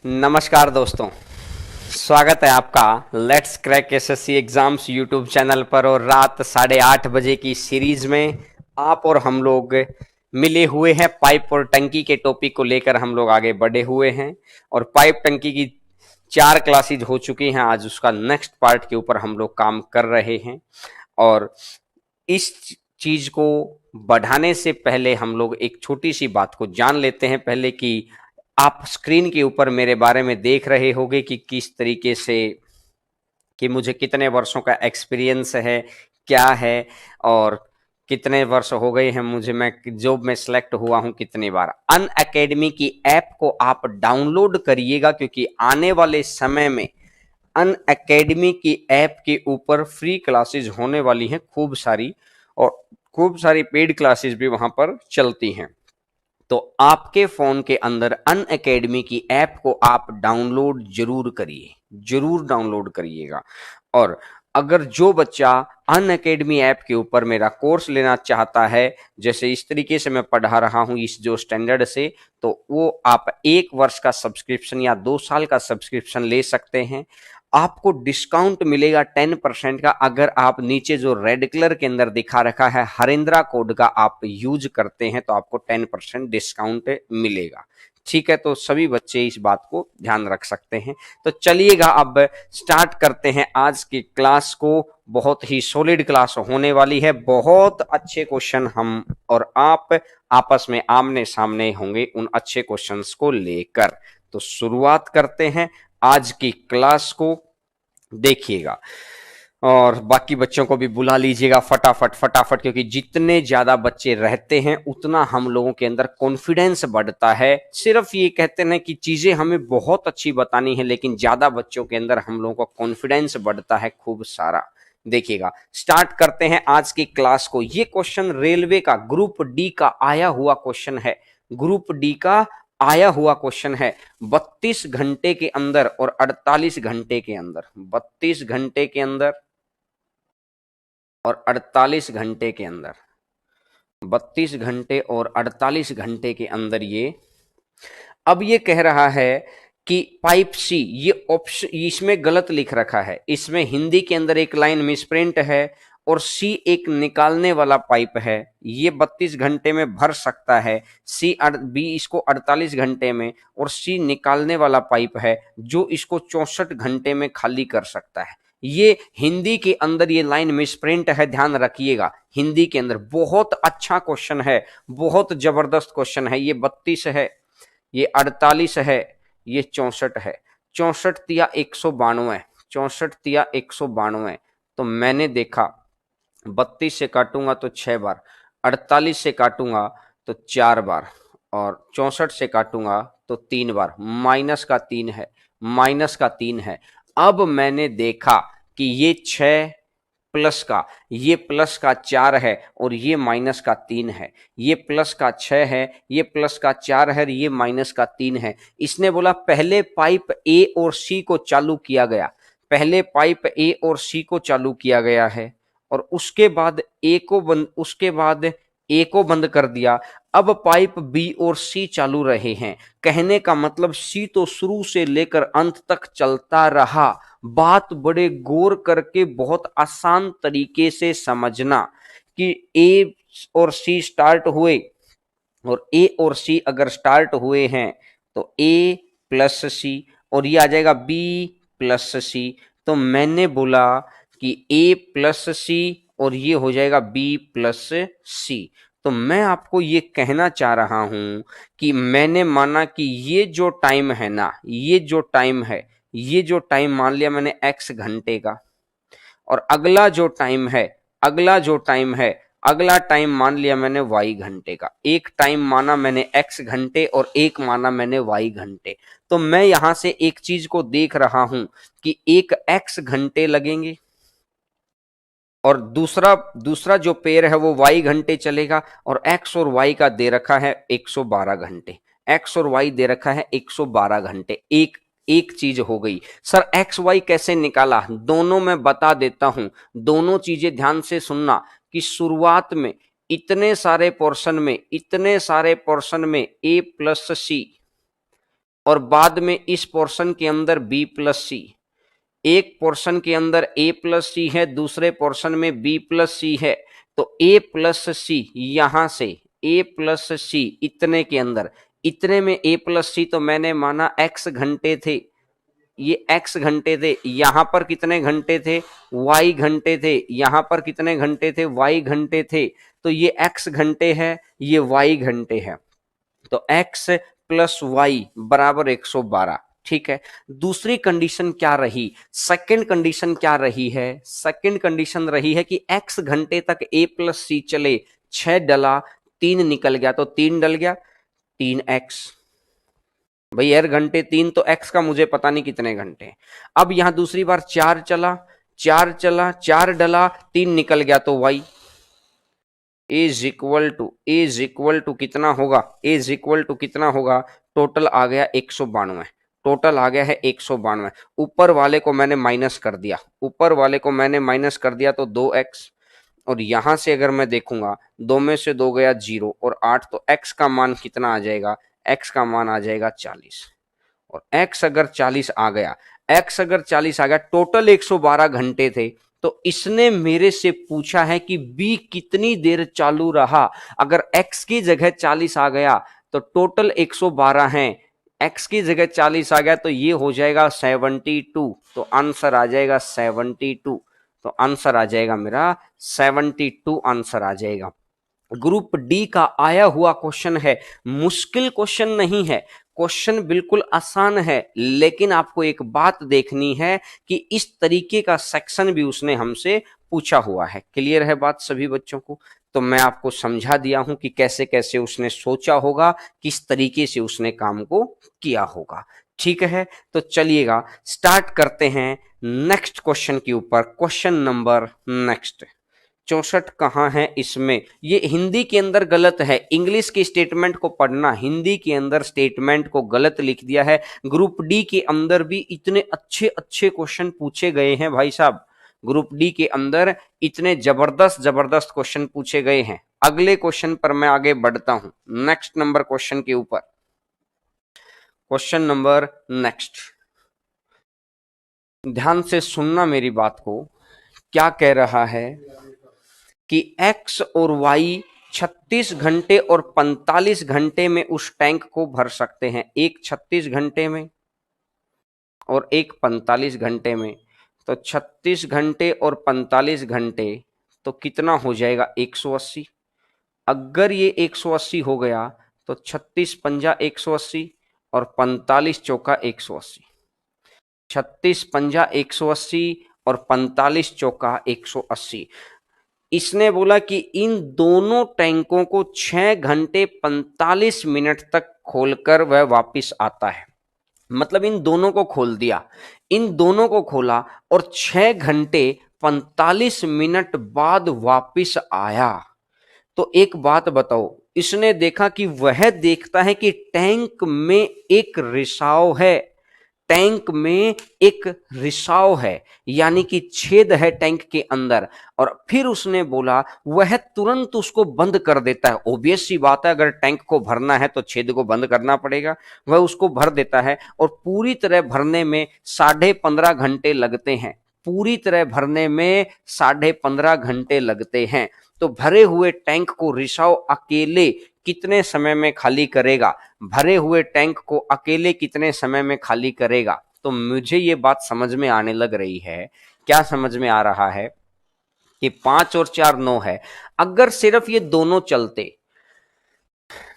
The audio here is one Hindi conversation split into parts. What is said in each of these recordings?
नमस्कार दोस्तों, स्वागत है आपका let's crack SSC exams YouTube channel पर। और रात 8:30 बजे की सीरीज में आप और हम लोग मिले हुए हैं। पाइप और टंकी के टॉपिक को लेकर हम लोग आगे बढ़े हुए हैं और पाइप टंकी की 4 क्लासेज हो चुकी हैं। आज उसका नेक्स्ट पार्ट के ऊपर हम लोग काम कर रहे हैं और इस चीज को बढ़ाने से पहले हम लोग एक छोटी सी बात को जान लेते हैं पहले कि आप स्क्रीन के ऊपर मेरे बारे में देख रहे होंगे कि किस तरीके से कि मुझे कितने वर्षों का एक्सपीरियंस है, क्या है और कितने वर्ष हो गए हैं मुझे, मैं जॉब में सिलेक्ट हुआ हूं कितनी बार। अन अकेडमी की ऐप को आप डाउनलोड करिएगा क्योंकि आने वाले समय में अन अकेडमी की ऐप के ऊपर फ्री क्लासेस होने वाली हैं खूब सारी, और खूब सारी पेड क्लासेस भी वहां पर चलती हैं। तो आपके फोन के अंदर अन अकेडमी की ऐप को आप डाउनलोड जरूर करिए, जरूर डाउनलोड करिएगा। और अगर जो बच्चा अन अकेडमी ऐप के ऊपर मेरा कोर्स लेना चाहता है, जैसे इस तरीके से मैं पढ़ा रहा हूं इस जो स्टैंडर्ड से, तो वो आप 1 वर्ष का सब्सक्रिप्शन या 2 साल का सब्सक्रिप्शन ले सकते हैं। आपको डिस्काउंट मिलेगा 10% का अगर आप नीचे जो रेड कलर के अंदर दिखा रखा है हरिंद्रा कोड का आप यूज करते हैं तो आपको 10% डिस्काउंट मिलेगा। ठीक है, तो सभी बच्चे इस बात को ध्यान रख सकते हैं। तो चलिएगा अब स्टार्ट करते हैं आज की क्लास को। बहुत ही सॉलिड क्लास होने वाली है, बहुत अच्छे क्वेश्चन हम और आप आपस में आमने सामने होंगे उन अच्छे क्वेश्चंस को लेकर। तो शुरुआत करते हैं आज की क्लास को, देखिएगा और बाकी बच्चों को भी बुला लीजिएगा फटाफट फटाफट, क्योंकि जितने ज्यादा बच्चे रहते हैं उतना हम लोगों के अंदर कॉन्फिडेंस बढ़ता है। सिर्फ ये कहते हैं कि चीजें हमें बहुत अच्छी बतानी है, लेकिन ज्यादा बच्चों के अंदर हम लोगों का कॉन्फिडेंस बढ़ता है खूब सारा। देखिएगा, स्टार्ट करते हैं आज की क्लास को। ये क्वेश्चन रेलवे का ग्रुप डी का आया हुआ क्वेश्चन है, ग्रुप डी का आया हुआ क्वेश्चन है। 32 घंटे के अंदर और 48 घंटे के अंदर, 32 घंटे के अंदर और 48 घंटे के अंदर, 32 घंटे और 48 घंटे के अंदर अब ये कह रहा है कि पाइप सी, ये ऑप्शन इसमें गलत लिख रखा है, इसमें हिंदी के अंदर एक लाइन मिसप्रिंट है और सी एक निकालने वाला पाइप है। ये 32 घंटे में भर सकता है, बी इसको 48 घंटे में, और सी निकालने वाला पाइप है जो इसको 64 घंटे में खाली कर सकता है। ये हिंदी के अंदर ये लाइन मिसप्रिंट है, ध्यान रखिएगा। हिंदी के अंदर बहुत अच्छा क्वेश्चन है, बहुत जबरदस्त क्वेश्चन है। ये 32 है, ये 48 है, ये 64 है। 64 तिया 192, 64 तिया 192। तो मैंने देखा 32 से काटूंगा तो 6 बार, 48 से काटूंगा तो 4 बार, और 64 से काटूंगा तो 3 बार। माइनस का 3 है, माइनस का 3 है। अब मैंने देखा कि ये 6 प्लस का, ये प्लस का 4 है और ये माइनस का 3 है। ये प्लस का 6 है, ये प्लस का 4 है, ये माइनस का 3 है। इसने बोला पहले पाइप ए और सी को चालू किया गया, पहले पाइप ए और सी को चालू किया गया है और उसके बाद ए को बंद कर दिया। अब पाइप बी और सी चालू रहे हैं। कहने का मतलब सी तो शुरू से लेकर अंत तक चलता रहा। बात बड़े गौर करके बहुत आसान तरीके से समझना कि ए और सी स्टार्ट हुए, और ए और सी अगर स्टार्ट हुए हैं तो ए प्लस सी और ये आ जाएगा बी प्लस सी। तो मैंने बोला कि ए प्लस सी और ये हो जाएगा बी प्लस सी। तो मैं आपको ये कहना चाह रहा हूं कि मैंने माना कि ये जो टाइम है ना, ये जो टाइम है, ये जो टाइम मान लिया मैंने x घंटे का, और अगला जो टाइम है, अगला जो टाइम है, अगला टाइम मान लिया मैंने y घंटे का। एक टाइम माना मैंने x घंटे और एक माना मैंने y घंटे। तो मैं यहां से एक चीज को देख रहा हूं कि एक x घंटे लगेंगे और दूसरा दूसरा जो पेयर है वो y घंटे चलेगा, और x और y का दे रखा है 112 घंटे, x और y दे रखा है 112 घंटे। एक एक चीज हो गई। सर एक्स वाई कैसे निकाला? दोनों मैं बता देता हूं, दोनों चीजें ध्यान से सुनना कि शुरुआत में इतने सारे पोर्शन में, इतने सारे पोर्शन में ए प्लस सी और बाद में इस पोर्शन के अंदर बी प्लस सी, एक पोर्शन के अंदर ए प्लस सी है, दूसरे पोर्शन में बी प्लस सी है, तो ए प्लस सी यहां से ए प्लस सी इतने के अंदर, इतने में ए प्लस सी तो मैंने माना एक्स घंटे थे, ये एक्स घंटे थे, यहां पर कितने घंटे थे, वाई घंटे थे, यहां पर कितने घंटे थे, वाई घंटे थे, तो ये एक्स घंटे है, ये वाई घंटे है, तो x प्लस वाई बराबर 112। ठीक है, दूसरी कंडीशन क्या रही, सेकंड कंडीशन क्या रही है, सेकंड कंडीशन रही है कि x घंटे तक a प्लस सी चले, 6 डला 3 निकल गया, तो 3 डल गया 3x। भाई यार घंटे 3 तो x का मुझे पता नहीं कितने घंटे। अब यहां दूसरी बार 4 चला, 4 चला, 4 डला 3 निकल गया, तो y इज इक्वल टू कितना होगा, इज इक्वल टू कितना होगा, टोटल आ गया 192, टोटल आ गया है 192। ऊपर वाले को मैंने माइनस कर दिया, ऊपर वाले को मैंने माइनस कर दिया, तो 2x, और यहां से अगर मैं देखूंगा 2 में से 2 गया 0 और 8, तो x का मान कितना आ जाएगा, x का मान आ जाएगा 40, और x अगर 40 आ गया, x अगर 40 आ गया, टोटल 112 घंटे थे, तो इसने मेरे से पूछा है कि बी कितनी देर चालू रहा। अगर x की जगह 40 आ गया तो टोटल 112 हैं, x की जगह 40 आ गया तो ये हो जाएगा 72, तो आंसर आ जाएगा 72, तो आंसर आ जाएगा मेरा 72, आंसर आ जाएगा। ग्रुप डी का आया हुआ क्वेश्चन है, मुश्किल क्वेश्चन नहीं है, क्वेश्चन बिल्कुल आसान है, लेकिन आपको एक बात देखनी है कि इस तरीके का सेक्शन भी उसने हमसे पूछा हुआ है। क्लियर है बात सभी बच्चों को? तो मैं आपको समझा दिया हूं कि कैसे कैसे उसने सोचा होगा, किस तरीके से उसने काम को किया होगा। ठीक है, तो चलिएगा स्टार्ट करते हैं नेक्स्ट क्वेश्चन के ऊपर। क्वेश्चन नंबर नेक्स्ट 64 कहाँ है इसमें, ये हिंदी के अंदर गलत है, इंग्लिश की स्टेटमेंट को पढ़ना, हिंदी के अंदर स्टेटमेंट को गलत लिख दिया है। ग्रुप डी के अंदर भी इतने अच्छे अच्छे क्वेश्चन पूछे गए हैं भाई साहब, ग्रुप डी के अंदर इतने जबरदस्त जबरदस्त क्वेश्चन पूछे गए हैं। अगले क्वेश्चन पर मैं आगे बढ़ता हूं, नेक्स्ट नंबर क्वेश्चन के ऊपर। क्वेश्चन नंबर नेक्स्ट, ध्यान से सुनना मेरी बात को, क्या कह रहा है कि x और y 36 घंटे और 45 घंटे में उस टैंक को भर सकते हैं, एक 36 घंटे में और एक 45 घंटे में, तो 36 घंटे और 45 घंटे तो कितना हो जाएगा 180। अगर ये 180 हो गया तो 36 पंजा 180 और 45 चौका 180, 36 पंजा 180 और 45 चौका 180। इसने बोला कि इन दोनों टैंकों को 6 घंटे 45 मिनट तक खोलकर वह वापस आता है। मतलब इन दोनों को खोल दिया, इन दोनों को खोला और 6 घंटे 45 मिनट बाद वापस आया। तो एक बात बताओ, इसने देखा कि वह देखता है कि टैंक में एक रिसाव है, टैंक में एक रिसाव है, यानी कि छेद है टैंक के अंदर, और फिर उसने बोला वह तुरंत उसको बंद कर देता है। ऑब्वियस सी बात है, अगर टैंक को भरना है तो छेद को बंद करना पड़ेगा। वह उसको भर देता है और पूरी तरह भरने में 15.5 घंटे लगते हैं, पूरी तरह भरने में 15.5 घंटे लगते हैं। तो भरे हुए टैंक को रिसाव अकेले कितने समय में खाली करेगा, भरे हुए टैंक को अकेले कितने समय में खाली करेगा? तो मुझे ये बात समझ में आने लग रही है। क्या समझ में आ रहा है कि 5 और 4 9 है। अगर सिर्फ ये दोनों चलते,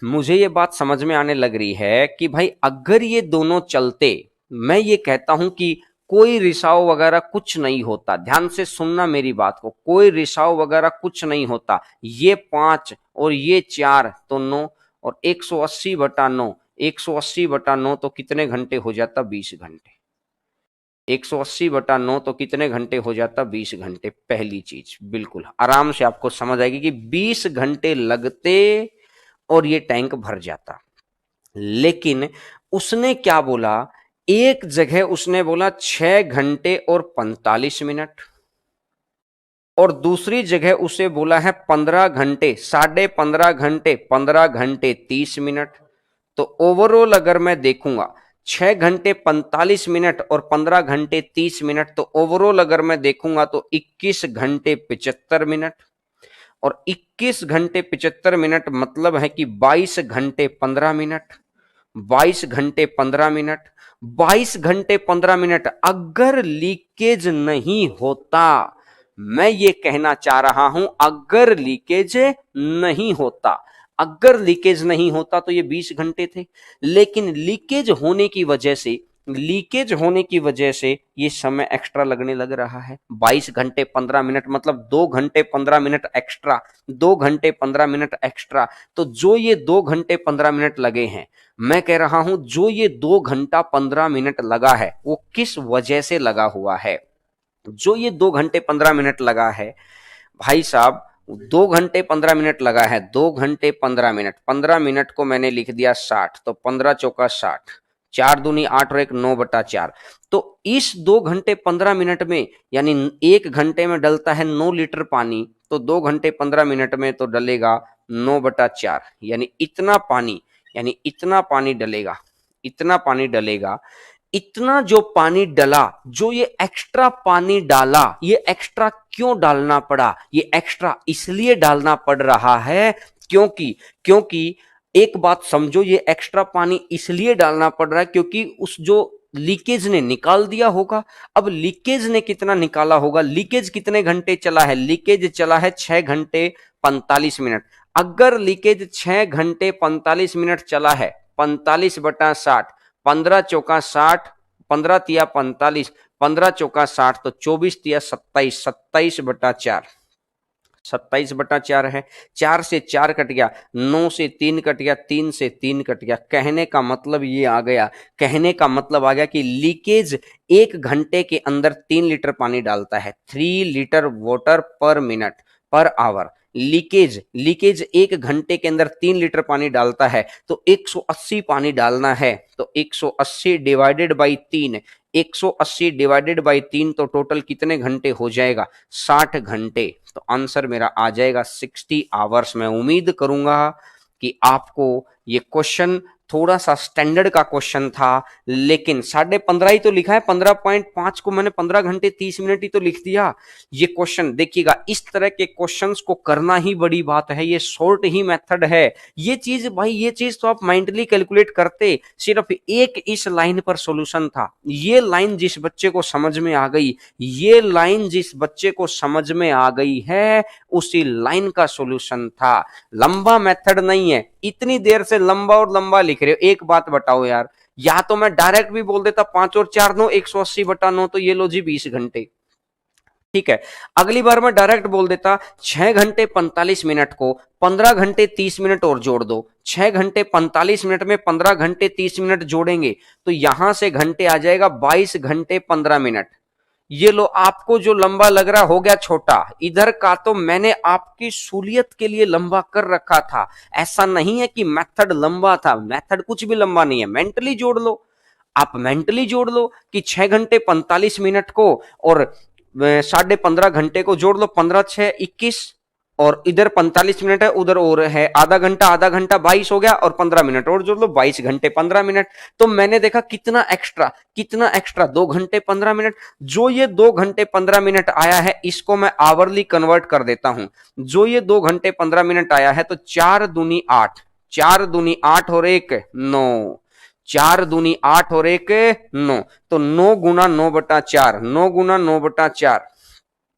मुझे ये बात समझ में आने लग रही है कि भाई अगर ये दोनों चलते, मैं ये कहता हूं कि कोई रिसाव वगैरह कुछ नहीं होता। ध्यान से सुनना मेरी बात को, कोई रिसाव वगैरह कुछ नहीं होता। ये 5 और ये 4 तो 9, और 180/9, 180/9 तो कितने घंटे हो जाता? 20 घंटे। 180/9 तो कितने घंटे हो जाता? 20 घंटे। पहली चीज बिल्कुल आराम से आपको समझ आएगी कि 20 घंटे लगते और ये टैंक भर जाता। लेकिन उसने क्या बोला, एक जगह उसने बोला 6 घंटे और 45 मिनट, और दूसरी जगह उसे बोला है 15 घंटे, 15.5 घंटे, 15 घंटे 30 मिनट। तो ओवरऑल अगर मैं देखूंगा 6 घंटे 45 मिनट और 15 घंटे 30 मिनट, तो ओवरऑल अगर मैं देखूंगा तो 21 घंटे 75 मिनट। और 21 घंटे 75 मिनट मतलब है कि 22 घंटे 15 मिनट। 22 घंटे 15 मिनट, 22 घंटे 15 मिनट अगर लीकेज नहीं होता, मैं ये कहना चाह रहा हूं अगर लीकेज नहीं होता, अगर लीकेज नहीं होता तो ये 20 घंटे थे। लेकिन लीकेज होने की वजह से ये समय एक्स्ट्रा लगने लग रहा है। 22 घंटे 15 मिनट मतलब 2 घंटे 15 मिनट एक्स्ट्रा, 2 घंटे 15 मिनट एक्स्ट्रा। तो जो ये 2 घंटे 15 मिनट लगे हैं, मैं कह रहा हूं जो ये 2 घंटा 15 मिनट लगा है वो किस वजह से लगा हुआ है। जो ये 2 घंटे 15 मिनट लगा है भाई साहब, 2 घंटे 15 मिनट लगा है, 2 घंटे 15 मिनट, 15 मिनट को मैंने लिख दिया 60, तो 15 चौका 60, 4 दूनी 8 और 1 9/4। तो इस 2 घंटे 15 मिनट में यानी 1 घंटे में डलता है 9 लीटर पानी, तो 2 घंटे 15 मिनट में तो डलेगा 9/4, यानी इतना पानी डलेगा, इतना पानी डलेगा। इतना जो पानी डला, जो ये एक्स्ट्रा पानी डाला, ये एक्स्ट्रा क्यों डालना पड़ा? ये एक्स्ट्रा इसलिए डालना पड़ रहा है क्योंकि एक बात समझो, ये एक्स्ट्रा पानी इसलिए डालना पड़ रहा है क्योंकि उस जो लीकेज ने निकाल दिया होगा। अब लीकेज ने कितना निकाला होगा? लीकेज कितने घंटे चला है? लीकेज चला है 6 घंटे 45 मिनट। अगर लीकेज 6 घंटे 45 मिनट चला है, 45/60, 15 चौका 60, 15 तिया 45, 15 चौका 60, तो 24 तिया 27, 27/4, 27/4 है। 4 से 4 कट गया, 9 से 3 कट गया, 3 से 3 कट गया। कहने का मतलब ये आ गया, कहने का मतलब आ गया कि लीकेज 1 घंटे के अंदर 3 लीटर पानी डालता है, 3 लीटर वाटर पर मिनट पर आवर। लीकेज 1 घंटे के अंदर 3 लीटर पानी डालता है, तो 180 पानी डालना है, तो 180 डिवाइडेड बाई 3, 180 डिवाइडेड बाई 3, तो टोटल कितने घंटे हो जाएगा? 60 घंटे। तो आंसर मेरा आ जाएगा 60 आवर्स। मैं उम्मीद करूंगा कि आपको ये क्वेश्चन थोड़ा सा स्टैंडर्ड का क्वेश्चन था, लेकिन 15.5 ही तो लिखा है, 15.5 को मैंने 15 घंटे 30 मिनट ही तो लिख दिया। ये क्वेश्चन देखिएगा, इस तरह के क्वेश्चंस को करना ही बड़ी बात है, ये शॉर्ट ही मेथड है। ये चीज भाई, ये चीज तो आप माइंडली कैलकुलेट करते, सिर्फ एक इस लाइन पर सॉल्यूशन था। ये लाइन जिस बच्चे को समझ में आ गई, ये लाइन जिस बच्चे को समझ में आ गई है, उसी लाइन का सॉल्यूशन था। लंबा मेथड नहीं है। इतनी देर से लंबा और लंबा लिख रहे हो, एक बात बताओ यार, या तो मैं डायरेक्ट भी बोल देता 5 और 4 9, 180/9, तो ये लो जी 20 घंटे। ठीक है, अगली बार मैं डायरेक्ट बोल देता 6 घंटे 45 मिनट को 15 घंटे 30 मिनट और जोड़ दो। 6 घंटे 45 मिनट में 15 घंटे 30 मिनट जोड़ेंगे तो यहां से घंटे आ जाएगा 22 घंटे 15 मिनट। ये लो, आपको जो लंबा लग रहा हो गया छोटा, इधर का तो मैंने आपकी सहूलियत के लिए लंबा कर रखा था। ऐसा नहीं है कि मेथड लंबा था, मेथड कुछ भी लंबा नहीं है। मेंटली जोड़ लो, आप मेंटली जोड़ लो कि 6 घंटे 45 मिनट को और 15.5 घंटे को जोड़ लो, 15 6 21, और इधर 45 मिनट है, उधर और है आधा घंटा 22 हो गया, और 15 मिनट और जोड़ लो, 22 घंटे 15 मिनट। तो मैंने देखा कितना एक्स्ट्रा 2 घंटे 15 मिनट। जो ये 2 घंटे 15 मिनट आया है, इसको मैं आवरली कन्वर्ट कर देता हूं। जो ये 2 घंटे 15 मिनट आया है, तो 4 दूनी 8, 4 दूनी 8 और 1 9, 4 दूनी 8 और 1 9, तो 9 गुना 9/4, 9 गुना 9/4,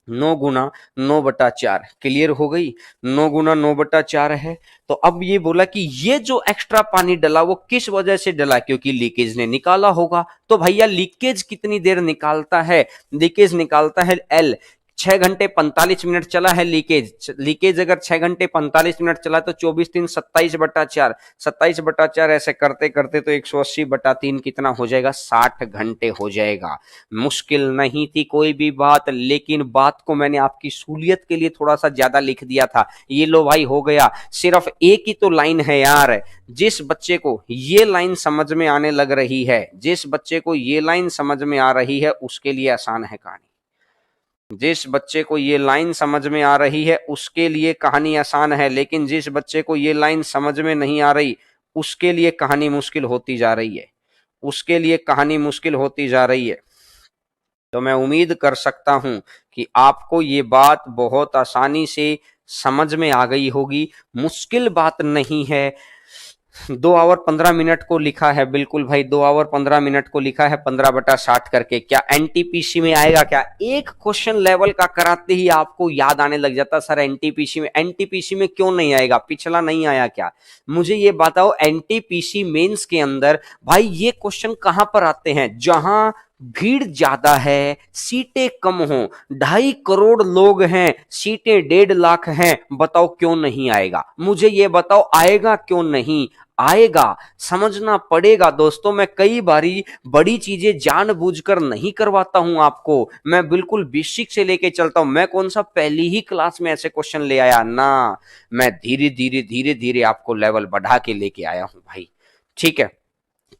9 गुना 9/4 क्लियर हो गई। 9 गुना 9/4 है। तो अब ये बोला कि ये जो एक्स्ट्रा पानी डला वो किस वजह से डला? क्योंकि लीकेज ने निकाला होगा। तो भैया लीकेज कितनी देर निकालता है? लीकेज निकालता है एल। 6 घंटे 45 मिनट चला है लीकेज अगर 6 घंटे 45 मिनट चला तो 24 3 27/4, 27/4 ऐसे करते करते तो 180/3 कितना हो जाएगा? 60 घंटे हो जाएगा। मुश्किल नहीं थी कोई भी बात, लेकिन बात को मैंने आपकी सहूलियत के लिए थोड़ा सा ज्यादा लिख दिया था। ये लो भाई, हो गया। सिर्फ एक ही तो लाइन है यार। जिस बच्चे को ये लाइन समझ में आने लग रही है, जिस बच्चे को ये लाइन समझ में आ रही है, उसके लिए आसान है कहानी। जिस बच्चे को ये लाइन समझ में आ रही है उसके लिए कहानी आसान है, लेकिन जिस बच्चे को ये लाइन समझ में नहीं आ रही उसके लिए कहानी मुश्किल होती जा रही है। उसके लिए कहानी मुश्किल होती जा रही है। तो मैं उम्मीद कर सकता हूं कि आपको ये बात बहुत आसानी से समझ में आ गई होगी। मुश्किल बात नहीं है। 2 आवर 15 मिनट को लिखा है, बिल्कुल भाई 2 आवर 15 मिनट को लिखा है 15/60 करके। क्या एनटीपीसी में आएगा? क्या एक क्वेश्चन लेवल का कराते ही आपको याद आने लग जाता सर एनटीपीसी में? एनटीपीसी में क्यों नहीं आएगा? पिछला नहीं आया क्या? मुझे ये बताओ, एनटीपीसी मेंस के अंदर भाई ये क्वेश्चन कहां पर आते हैं? जहां भीड़ ज्यादा है, सीटें कम हो, 2.5 करोड़ लोग हैं, सीटें 1.5 लाख हैं, बताओ क्यों नहीं आएगा? मुझे ये बताओ, आएगा क्यों नहीं आएगा? समझना पड़ेगा दोस्तों। मैं कई बारी बड़ी चीजें जानबूझकर नहीं करवाता हूं आपको, मैं बिल्कुल बेसिक से लेके चलता हूं। मैं कौन सा पहली ही क्लास में ऐसे क्वेश्चन ले आया ना, मैं धीरे धीरे धीरे धीरे आपको लेवल बढ़ा के लेके आया हूं भाई। ठीक है,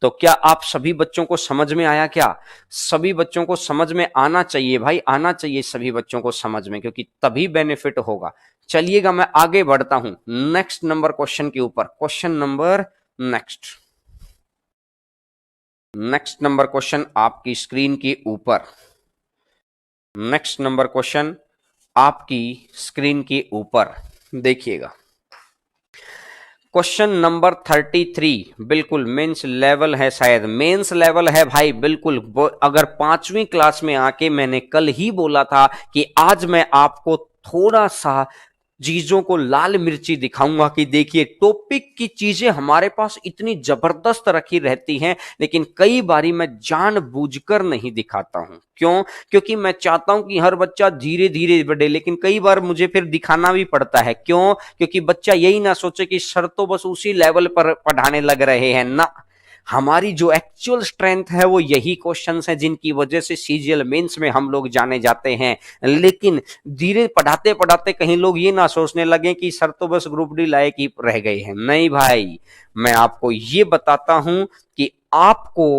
तो क्या आप सभी बच्चों को समझ में आया? क्या सभी बच्चों को समझ में आना चाहिए भाई? आना चाहिए सभी बच्चों को समझ में, क्योंकि तभी बेनिफिट होगा। चलिएगा मैं आगे बढ़ता हूं नेक्स्ट नंबर क्वेश्चन के ऊपर। Question number next number question आपकी स्क्रीन के ऊपर। नेक्स्ट नंबर क्वेश्चन आपकी स्क्रीन के ऊपर देखिएगा। क्वेश्चन नंबर 33, बिल्कुल मेंस लेवल है, शायद मेंस लेवल है भाई, बिल्कुल। अगर 5वीं क्लास में आके मैंने कल ही बोला था कि आज मैं आपको थोड़ा सा चीजों को लाल मिर्ची दिखाऊंगा कि देखिए टॉपिक की चीजें हमारे पास इतनी जबरदस्त रखी रहती हैं, लेकिन कई बारी मैं जानबूझकर नहीं दिखाता हूं। क्यों? क्योंकि मैं चाहता हूं कि हर बच्चा धीरे धीरे बढ़े, लेकिन कई बार मुझे फिर दिखाना भी पड़ता है। क्यों? क्योंकि बच्चा यही ना सोचे कि सर तो बस उसी लेवल पर पढ़ाने लग रहे हैं ना। हमारी जो एक्चुअल स्ट्रेंथ है वो यही क्वेश्चंस हैं जिनकी वजह से सीजीएल मेंस में हम लोग जाने जाते हैं। लेकिन धीरे पढ़ाते पढ़ाते कहीं लोग ये ना सोचने लगे कि सर तो बस ग्रुप डी लायक ही रह गए हैं। नहीं भाई, मैं आपको ये बताता हूं कि आपको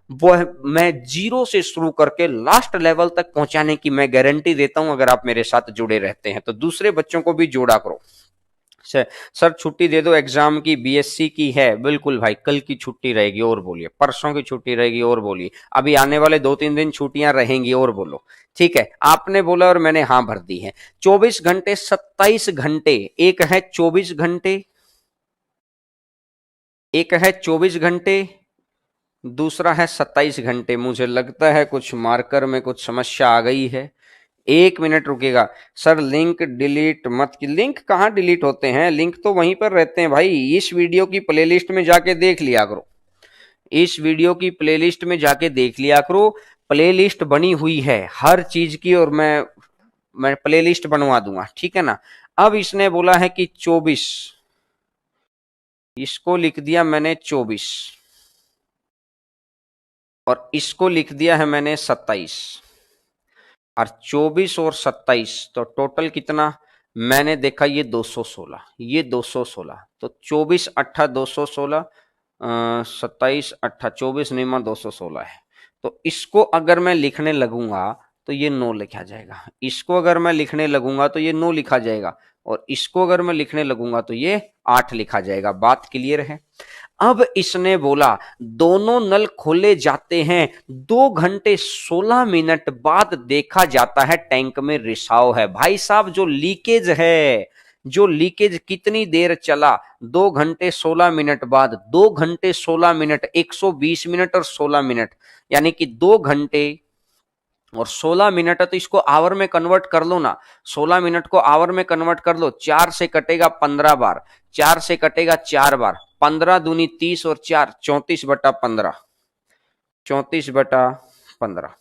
वह मैं 0 से शुरू करके लास्ट लेवल तक पहुंचाने की मैं गारंटी देता हूं। अगर आप मेरे साथ जुड़े रहते हैं तो दूसरे बच्चों को भी जोड़ा करो। सर छुट्टी दे दो एग्जाम की, बीएससी की है। बिल्कुल भाई, कल की छुट्टी रहेगी और बोलिए, परसों की छुट्टी रहेगी और बोलिए, अभी आने वाले 2-3 दिन छुट्टियां रहेंगी और बोलो। ठीक है, आपने बोला और मैंने हाँ भर दी है। 24 घंटे 27 घंटे, एक है 24 घंटे, एक है 24 घंटे, दूसरा है 27 घंटे। मुझे लगता है कुछ मार्कर में कुछ समस्या आ गई है। 1 मिनट रुकेगा। सर लिंक डिलीट मत की, लिंक कहाँ डिलीट होते हैं? लिंक तो वहीं पर रहते हैं भाई। इस वीडियो की प्लेलिस्ट में जाके देख लिया करो, इस वीडियो की प्लेलिस्ट में जाके देख लिया करो। प्लेलिस्ट बनी हुई है हर चीज की, और मैं प्लेलिस्ट बनवा दूंगा। ठीक है ना। अब इसने बोला है कि 24, इसको लिख दिया मैंने 24, और इसको लिख दिया है मैंने 27, और 24 और 27 तो टोटल कितना? मैंने देखा ये 216, ये 216, तो 24 अट्ठा 216, 27 अट्ठा 24 निमा 216 है। तो इसको अगर मैं लिखने लगूंगा तो ये 9 लिखा जाएगा, इसको अगर मैं लिखने लगूंगा तो ये 9 लिखा जाएगा, और इसको अगर मैं लिखने लगूंगा तो ये 8 लिखा जाएगा। बात क्लियर है? अब इसने बोला दोनों नल खोले जाते हैं, 2 घंटे 16 मिनट बाद देखा जाता है टैंक में रिसाव है। भाई साहब, जो लीकेज है, जो लीकेज कितनी देर चला? 2 घंटे 16 मिनट बाद, 2 घंटे 16 मिनट, 120 मिनट और 16 मिनट, यानी कि 2 घंटे और 16 मिनट है। तो इसको आवर में कन्वर्ट कर लो ना, 16 मिनट को आवर में कन्वर्ट कर लो। 4 से कटेगा 15 बार, 4 से कटेगा 4 बार, 15 दूनी 30 और 4 34/15, 34/15।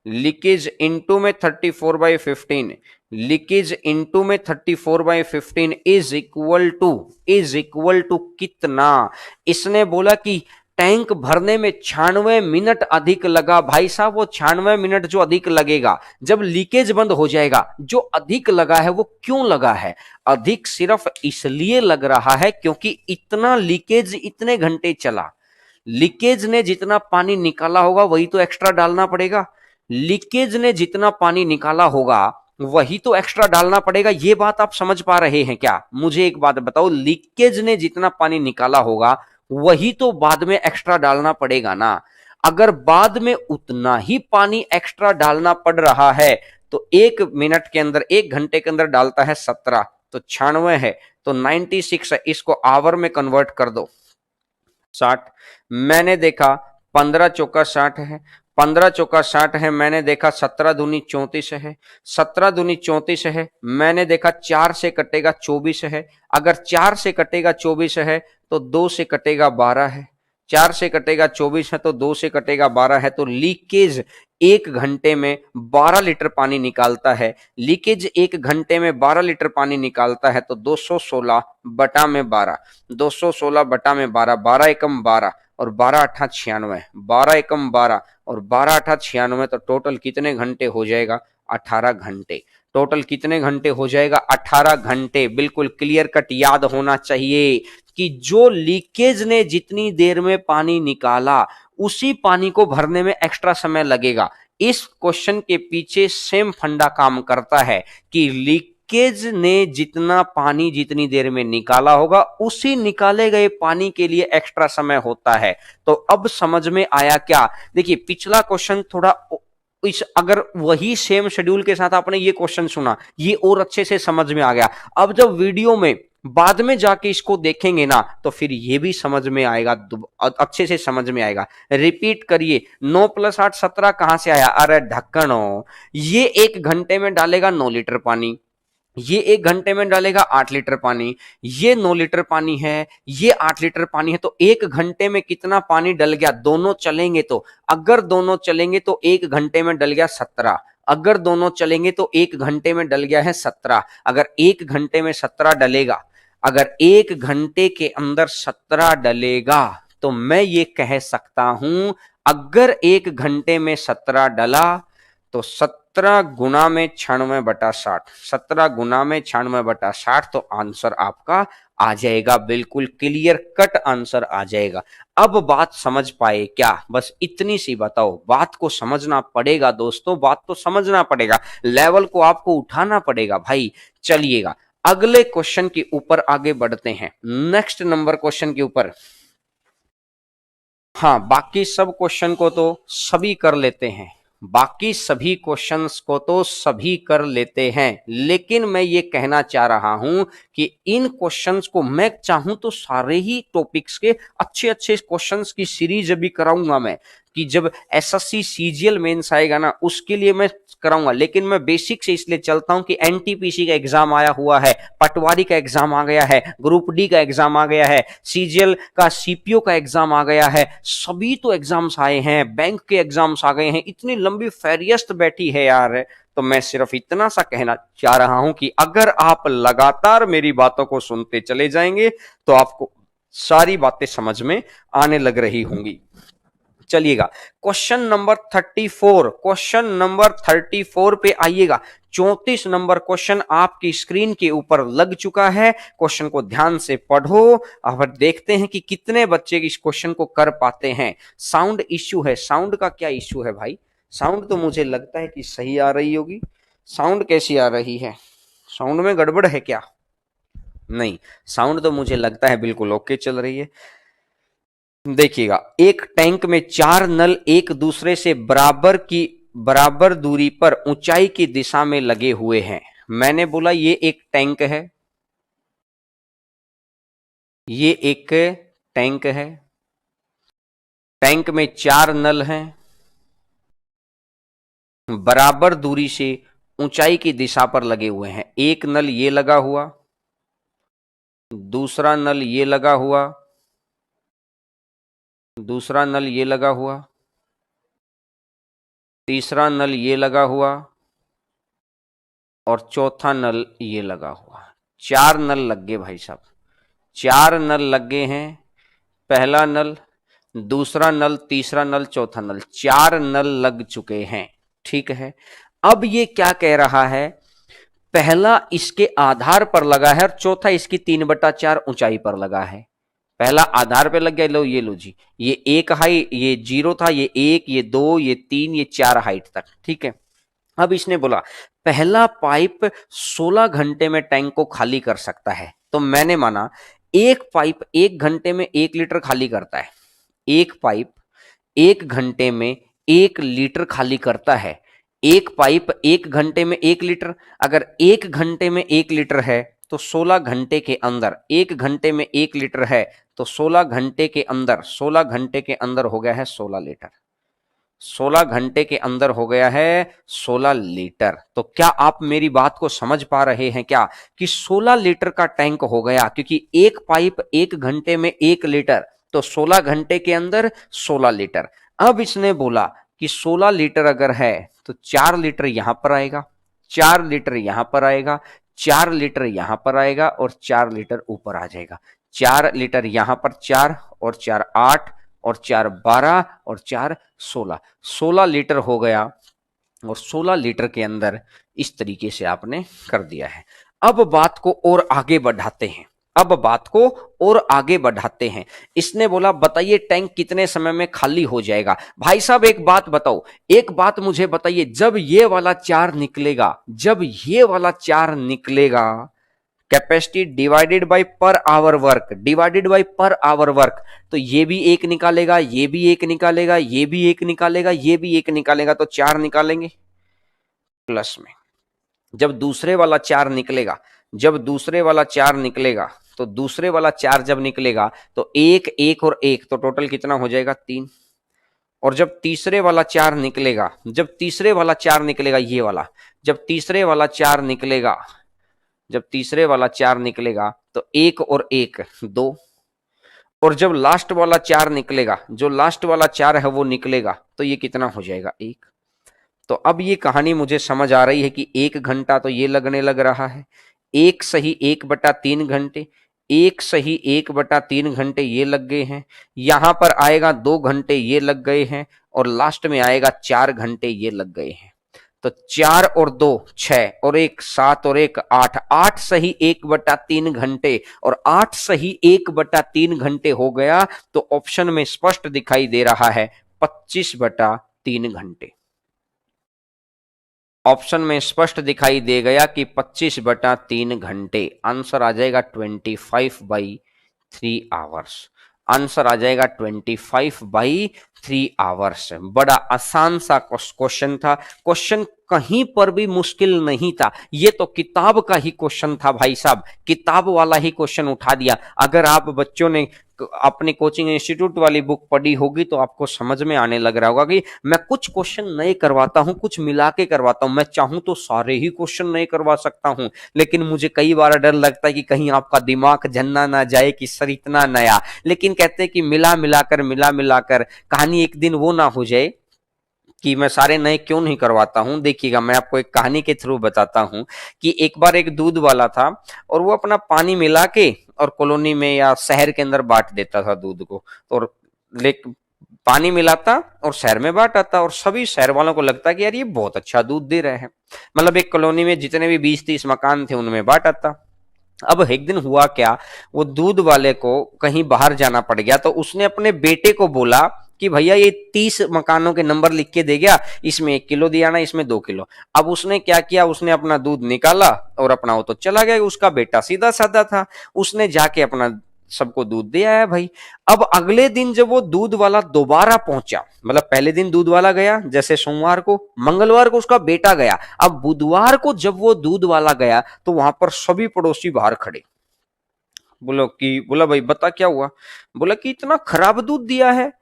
लीकेज इनटू में 34/15, लीकेज इनटू में 34/15 इज इक्वल टू कितना? इसने बोला कि टैंक भरने में 96 मिनट अधिक लगा। भाई साहब, वो 96 मिनट जो अधिक लगेगा जब लीकेज बंद हो जाएगा, जो अधिक लगा है वो क्यों लगा है? अधिक सिर्फ इसलिए लग रहा है क्योंकि इतना लीकेज इतने घंटे चला। लीकेज ने जितना पानी निकाला होगा वही तो एक्स्ट्रा डालना पड़ेगा। लीकेज ने जितना पानी निकाला होगा वही तो एक्स्ट्रा डालना पड़ेगा। ये बात आप समझ पा रहे हैं क्या? मुझे एक बात बताओ, लीकेज ने जितना पानी निकाला होगा वही तो बाद में एक्स्ट्रा डालना पड़ेगा ना। अगर बाद में उतना ही पानी एक्स्ट्रा डालना पड़ रहा है तो 1 मिनट के अंदर, 1 घंटे के अंदर डालता है 17, तो 96 है, तो 96 है, इसको आवर में कन्वर्ट कर दो 60। मैंने देखा 15 चौका 60 है, 15 चौका 60 है, मैंने देखा 17 दूनी 34 है, 17 दूनी 34 है, मैंने देखा 4 से कटेगा 24 है, अगर 4 से कटेगा 24 है तो 2 से कटेगा 12 है, 4 से कटेगा 24 है तो 2 से कटेगा 12 है, तो लीकेज 1 घंटे में 12 लीटर पानी निकालता है। लीकेज 1 घंटे में 12 लीटर पानी निकालता है, तो 216 बटा में 12, 216 बटा में 12, 12 एकम 12 और 12 अठा 96, 12 एकम 12 और 12 अठा 96, तो टोटल कितने घंटे हो जाएगा? 18 घंटे। टोटल कितने घंटे हो जाएगा? 18 घंटे। बिल्कुल क्लियर कट याद होना चाहिए कि जो लीकेज ने जितनी देर में पानी निकाला उसी पानी को भरने में एक्स्ट्रा समय लगेगा। इस क्वेश्चन के पीछे सेम फंडा काम करता है कि लीकेज ने जितना पानी जितनी देर में निकाला होगा उसी निकाले गए पानी के लिए एक्स्ट्रा समय होता है। तो अब समझ में आया क्या? देखिए पिछला क्वेश्चन थोड़ा इस, अगर वही सेम शेड्यूल के साथ आपने ये क्वेश्चन सुना, ये और अच्छे से समझ में आ गया। अब जब वीडियो में बाद में जाके इसको देखेंगे ना तो फिर ये भी समझ में आएगा, अच्छे से समझ में आएगा। रिपीट करिए, 9 + 8 17 कहां से आया? अरे ढक्कनो, ये 1 घंटे में डालेगा 9 लीटर पानी, ये 1 घंटे में डालेगा 8 लीटर पानी, ये 9 लीटर पानी है, ये 8 लीटर पानी है, तो 1 घंटे में कितना पानी डल गया? दोनों चलेंगे तो, अगर दोनों चलेंगे तो 1 घंटे में डल गया 17, अगर दोनों चलेंगे तो 1 घंटे में डल गया है 17। अगर 1 घंटे में 17 डलेगा, अगर 1 घंटे के अंदर 17 डलेगा, तो मैं ये कह सकता हूं अगर 1 घंटे में 17 डला तो 17 गुना में 96 बटा 60, 17 गुना में 96 बटा 60, तो आंसर आपका आ जाएगा। बिल्कुल क्लियर कट आंसर आ जाएगा। अब बात समझ पाए क्या? बस इतनी सी बताओ। बात को समझना पड़ेगा दोस्तों, बात तो समझना पड़ेगा, लेवल को आपको उठाना पड़ेगा भाई। चलिएगा अगले क्वेश्चन के ऊपर आगे बढ़ते हैं, नेक्स्ट नंबर क्वेश्चन के ऊपर। हाँ, बाकी सब क्वेश्चन को तो सभी कर लेते हैं, बाकी सभी क्वेश्चंस को तो सभी कर लेते हैं, लेकिन मैं ये कहना चाह रहा हूं कि इन क्वेश्चंस को मैं चाहूं तो सारे ही टॉपिक्स के अच्छे अच्छे क्वेश्चंस की सीरीज अभी कराऊंगा मैं, कि जब एसएससी सीजीएल मेंस आएगा ना उसके लिए मैं कराऊंगा। लेकिन मैं बेसिक से इसलिए चलता हूं कि एनटीपीसी का एग्जाम आया हुआ है, पटवारी का एग्जाम आ गया है, ग्रुप डी का एग्जाम आ गया है, सीजीएल का सीपीओ का एग्जाम आ गया है, सभी तो एग्जाम्स आए हैं, बैंक के एग्जाम्स आ गए हैं, इतनी लंबी फेरियस्त बैठी है यार। तो मैं सिर्फ इतना सा कहना चाह रहा हूं कि अगर आप लगातार मेरी बातों को सुनते चले जाएंगे तो आपको सारी बातें समझ में आने लग रही होंगी। चलिएगा क्वेश्चन नंबर 34, क्वेश्चन नंबर 34 पे आइएगा। 34 नंबर क्वेश्चन आपकी स्क्रीन के ऊपर लग चुका है, क्वेश्चन को ध्यान से पढ़ो। अब देखते हैं कि कितने बच्चे इस क्वेश्चन को कर पाते हैं। साउंड इश्यू है, साउंड का क्या इश्यू है भाई? साउंड तो मुझे लगता है कि सही आ रही होगी। साउंड कैसी आ रही है? साउंड में गड़बड़ है क्या? नहीं, साउंड तो मुझे लगता है बिल्कुल ओके चल रही है। देखिएगा, एक टैंक में 4 नल एक दूसरे से बराबर दूरी पर ऊंचाई की दिशा में लगे हुए हैं। मैंने बोला ये एक टैंक है, ये एक टैंक है, टैंक में 4 नल हैं, बराबर दूरी से ऊंचाई की दिशा पर लगे हुए हैं। एक नल ये लगा हुआ, दूसरा नल ये लगा हुआ, दूसरा नल ये लगा हुआ, तीसरा नल ये लगा हुआ और चौथा नल ये लगा हुआ। 4 नल लग गए भाई साहब, 4 नल लग गए हैं। पहला नल, दूसरा नल, तीसरा नल, चौथा नल, 4 नल लग चुके हैं। ठीक है, अब ये क्या कह रहा है? पहला इसके आधार पर लगा है और चौथा इसकी 3/4 ऊंचाई पर लगा है। पहला आधार पे लग गया, लो ये लो जी, ये एक हाइट, ये 0 था, ये 1, ये 2, ये 3, ये 4 हाइट तक। ठीक है, अब इसने बोला पहला पाइप 16 घंटे में टैंक को खाली कर सकता है, तो मैंने माना एक पाइप 1 घंटे में 1 लीटर खाली करता है। एक पाइप 1 घंटे में 1 लीटर खाली करता है। एक पाइप 1 घंटे में 1 लीटर, अगर 1 घंटे में 1 लीटर है तो 16 घंटे के अंदर, 1 घंटे में 1 लीटर है तो 16 घंटे के अंदर, 16 घंटे के अंदर हो गया है 16 लीटर। 16 घंटे के अंदर हो गया है 16 लीटर। तो क्या आप मेरी बात को समझ पा रहे हैं क्या कि 16 लीटर का टैंक हो गया, क्योंकि एक पाइप 1 घंटे में 1 लीटर, तो 16 घंटे के अंदर 16 लीटर। अब इसने बोला कि 16 लीटर अगर है तो 4 लीटर यहां पर आएगा, 4 लीटर यहां पर आएगा, 4 लीटर यहां पर आएगा और 4 लीटर ऊपर आ जाएगा। 4 लीटर यहां पर, 4 और 4 8 और 4 12 और 4 16, 16 लीटर हो गया। और 16 लीटर के अंदर इस तरीके से आपने कर दिया है। अब बात को और आगे बढ़ाते हैं, अब बात को और आगे बढ़ाते हैं। इसने बोला बताइए टैंक कितने समय में खाली हो जाएगा। भाई साहब एक बात बताओ, एक बात मुझे बताइए, जब ये वाला 4 निकलेगा, जब ये वाला 4 निकलेगा, capacity divided by per hour work, divided by per hour work, तो ये भी एक निकालेगा, ये भी एक निकालेगा, ये भी एक निकालेगा, ये भी एक निकालेगा, तो 4 निकालेंगे प्लस में। जब दूसरे वाला 4 निकलेगा, जब दूसरे वाला 4 निकलेगा, तो दूसरे वाला 4 जब निकलेगा तो एक, एक और एक, तो टोटल कितना हो जाएगा 3। और जब तीसरे वाला 4 निकलेगा, जब तीसरे वाला 4 निकलेगा, ये वाला, जब तीसरे वाला 4 निकलेगा, जब तीसरे वाला 4 निकलेगा तो एक और एक 2। और जब लास्ट वाला 4 निकलेगा, जो लास्ट वाला 4 है वो निकलेगा, तो ये कितना हो जाएगा 1। तो अब ये कहानी मुझे समझ आ रही है कि 1 घंटा तो ये लगने लग रहा है, 1 सही 1/3 घंटे, 1 सही 1/3 घंटे ये लग गए हैं। यहां पर आएगा 2 घंटे ये लग गए हैं, और लास्ट में आएगा 4 घंटे ये लग गए हैं। तो 4 और 2 6 और 1 7 और 1 8, 8 सही 1/3 घंटे, और 8 सही 1/3 घंटे हो गया। तो ऑप्शन में स्पष्ट दिखाई दे रहा है 25/3 घंटे। ऑप्शन में स्पष्ट दिखाई दे गया कि 25/3 घंटे। आंसर आ जाएगा 25/3 आवर्स। आंसर आ जाएगा 25/3 आवर्स। बड़ा आसान सा क्वेश्चन था, क्वेश्चन कहीं पर भी मुश्किल नहीं था। ये तो किताब का ही क्वेश्चन था भाई साहब, किताब वाला ही क्वेश्चन उठा दिया। अगर आप बच्चों ने अपने कोचिंग इंस्टीट्यूट वाली बुक पढ़ी होगी तो आपको समझ में आने लग रहा होगा कि मैं कुछ क्वेश्चन नए करवाता हूं, कुछ मिला के करवाता हूं। मैं चाहूं तो सारे ही क्वेश्चन नए करवा सकता हूं, लेकिन मुझे कई बार डर लगता है कि कहीं आपका दिमाग झन्ना ना जाए कि सर इतना नया। लेकिन कहते हैं कि मिला मिलाकर कहानी एक दिन वो ना हो जाए कि मैं सारे नए क्यों नहीं करवाता हूं। देखिएगा मैं आपको एक कहानी के थ्रू बताता हूं कि एक बार एक दूध वाला था, और वो अपना पानी मिला के और कॉलोनी में या शहर के अंदर बांट देता था दूध को। और पानी मिलाता और शहर में बांटाता, और सभी शहर वालों को लगता कि यार ये बहुत अच्छा दूध दे रहे हैं। मतलब एक कॉलोनी में जितने भी 20-30 मकान थे उनमें बांटाता। अब एक दिन हुआ क्या, वो दूध वाले को कहीं बाहर जाना पड़ गया, तो उसने अपने बेटे को बोला कि भैया ये 30 मकानों के नंबर लिख के दे गया, इसमें 1 किलो दिया ना, इसमें 2 किलो। अब उसने क्या किया, उसने अपना दूध निकाला और अपना वो तो चला गया। उसका बेटा सीधा साधा था, उसने जाके अपना सबको दूध दे आया भाई। अब अगले दिन जब वो दूध वाला दोबारा पहुंचा, मतलब पहले दिन दूध वाला गया जैसे सोमवार को, मंगलवार को उसका बेटा गया, अब बुधवार को जब वो दूध वाला गया तो वहां पर सभी पड़ोसी बाहर खड़े। बोला भाई बता क्या हुआ। बोला कि इतना खराब दूध दिया है।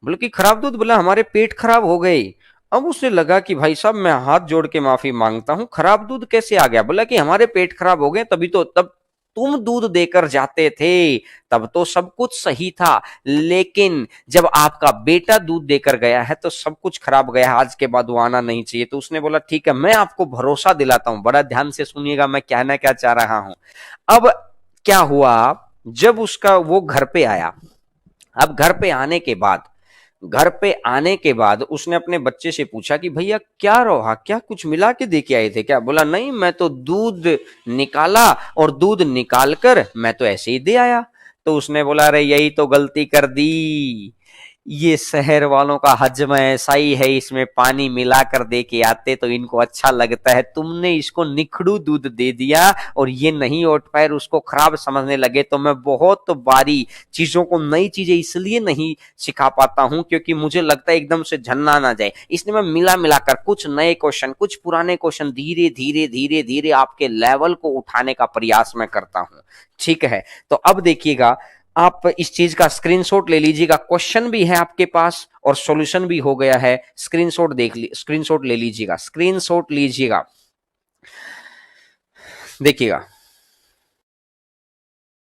बोला कि खराब दूध। बोला हमारे पेट खराब हो गए। अब उसे लगा कि भाई साहब मैं हाथ जोड़ के माफी मांगता हूं, खराब दूध कैसे आ गया। बोला कि हमारे पेट खराब हो गए, तभी तो तब तुम दूध देकर जाते थे, तब तो सब कुछ सही था, लेकिन जब आपका बेटा दूध देकर गया है तो सब कुछ खराब गया है, आज के बाद वो आना नहीं चाहिए। तो उसने बोला ठीक है मैं आपको भरोसा दिलाता हूं, बड़ा ध्यान से सुनिएगा मैं कहना क्या चाह रहा हूं। अब क्या हुआ, जब उसका वो घर पे आया, अब घर पे आने के बाद उसने अपने बच्चे से पूछा कि भैया क्या रहा, क्या कुछ मिला के दे के आए थे क्या। बोला नहीं मैं तो दूध निकाला और दूध निकाल कर मैं तो ऐसे ही दे आया। तो उसने बोला अरे यही तो गलती कर दी, ये शहर वालों का हजम ऐसा ही है, इसमें पानी मिला कर दे के आते तो इनको अच्छा लगता है। तुमने इसको निखड़ू दूध दे दिया और ये नहीं उठ पाए, उसको खराब समझने लगे। तो मैं बहुत बारी चीजों को, नई चीजें इसलिए नहीं सिखा पाता हूं क्योंकि मुझे लगता है एकदम से झन्ना ना जाए, इसलिए मैं मिला मिलाकर कुछ नए क्वेश्चन, कुछ पुराने क्वेश्चन धीरे धीरे धीरे धीरे आपके लेवल को उठाने का प्रयास मैं करता हूं। ठीक है, तो अब देखिएगा, आप इस चीज का स्क्रीनशॉट ले लीजिएगा। क्वेश्चन भी है आपके पास और सॉल्यूशन भी हो गया है। स्क्रीनशॉट स्क्रीनशॉट ले लीजिएगा, स्क्रीनशॉट लीजिएगा, देखिएगा।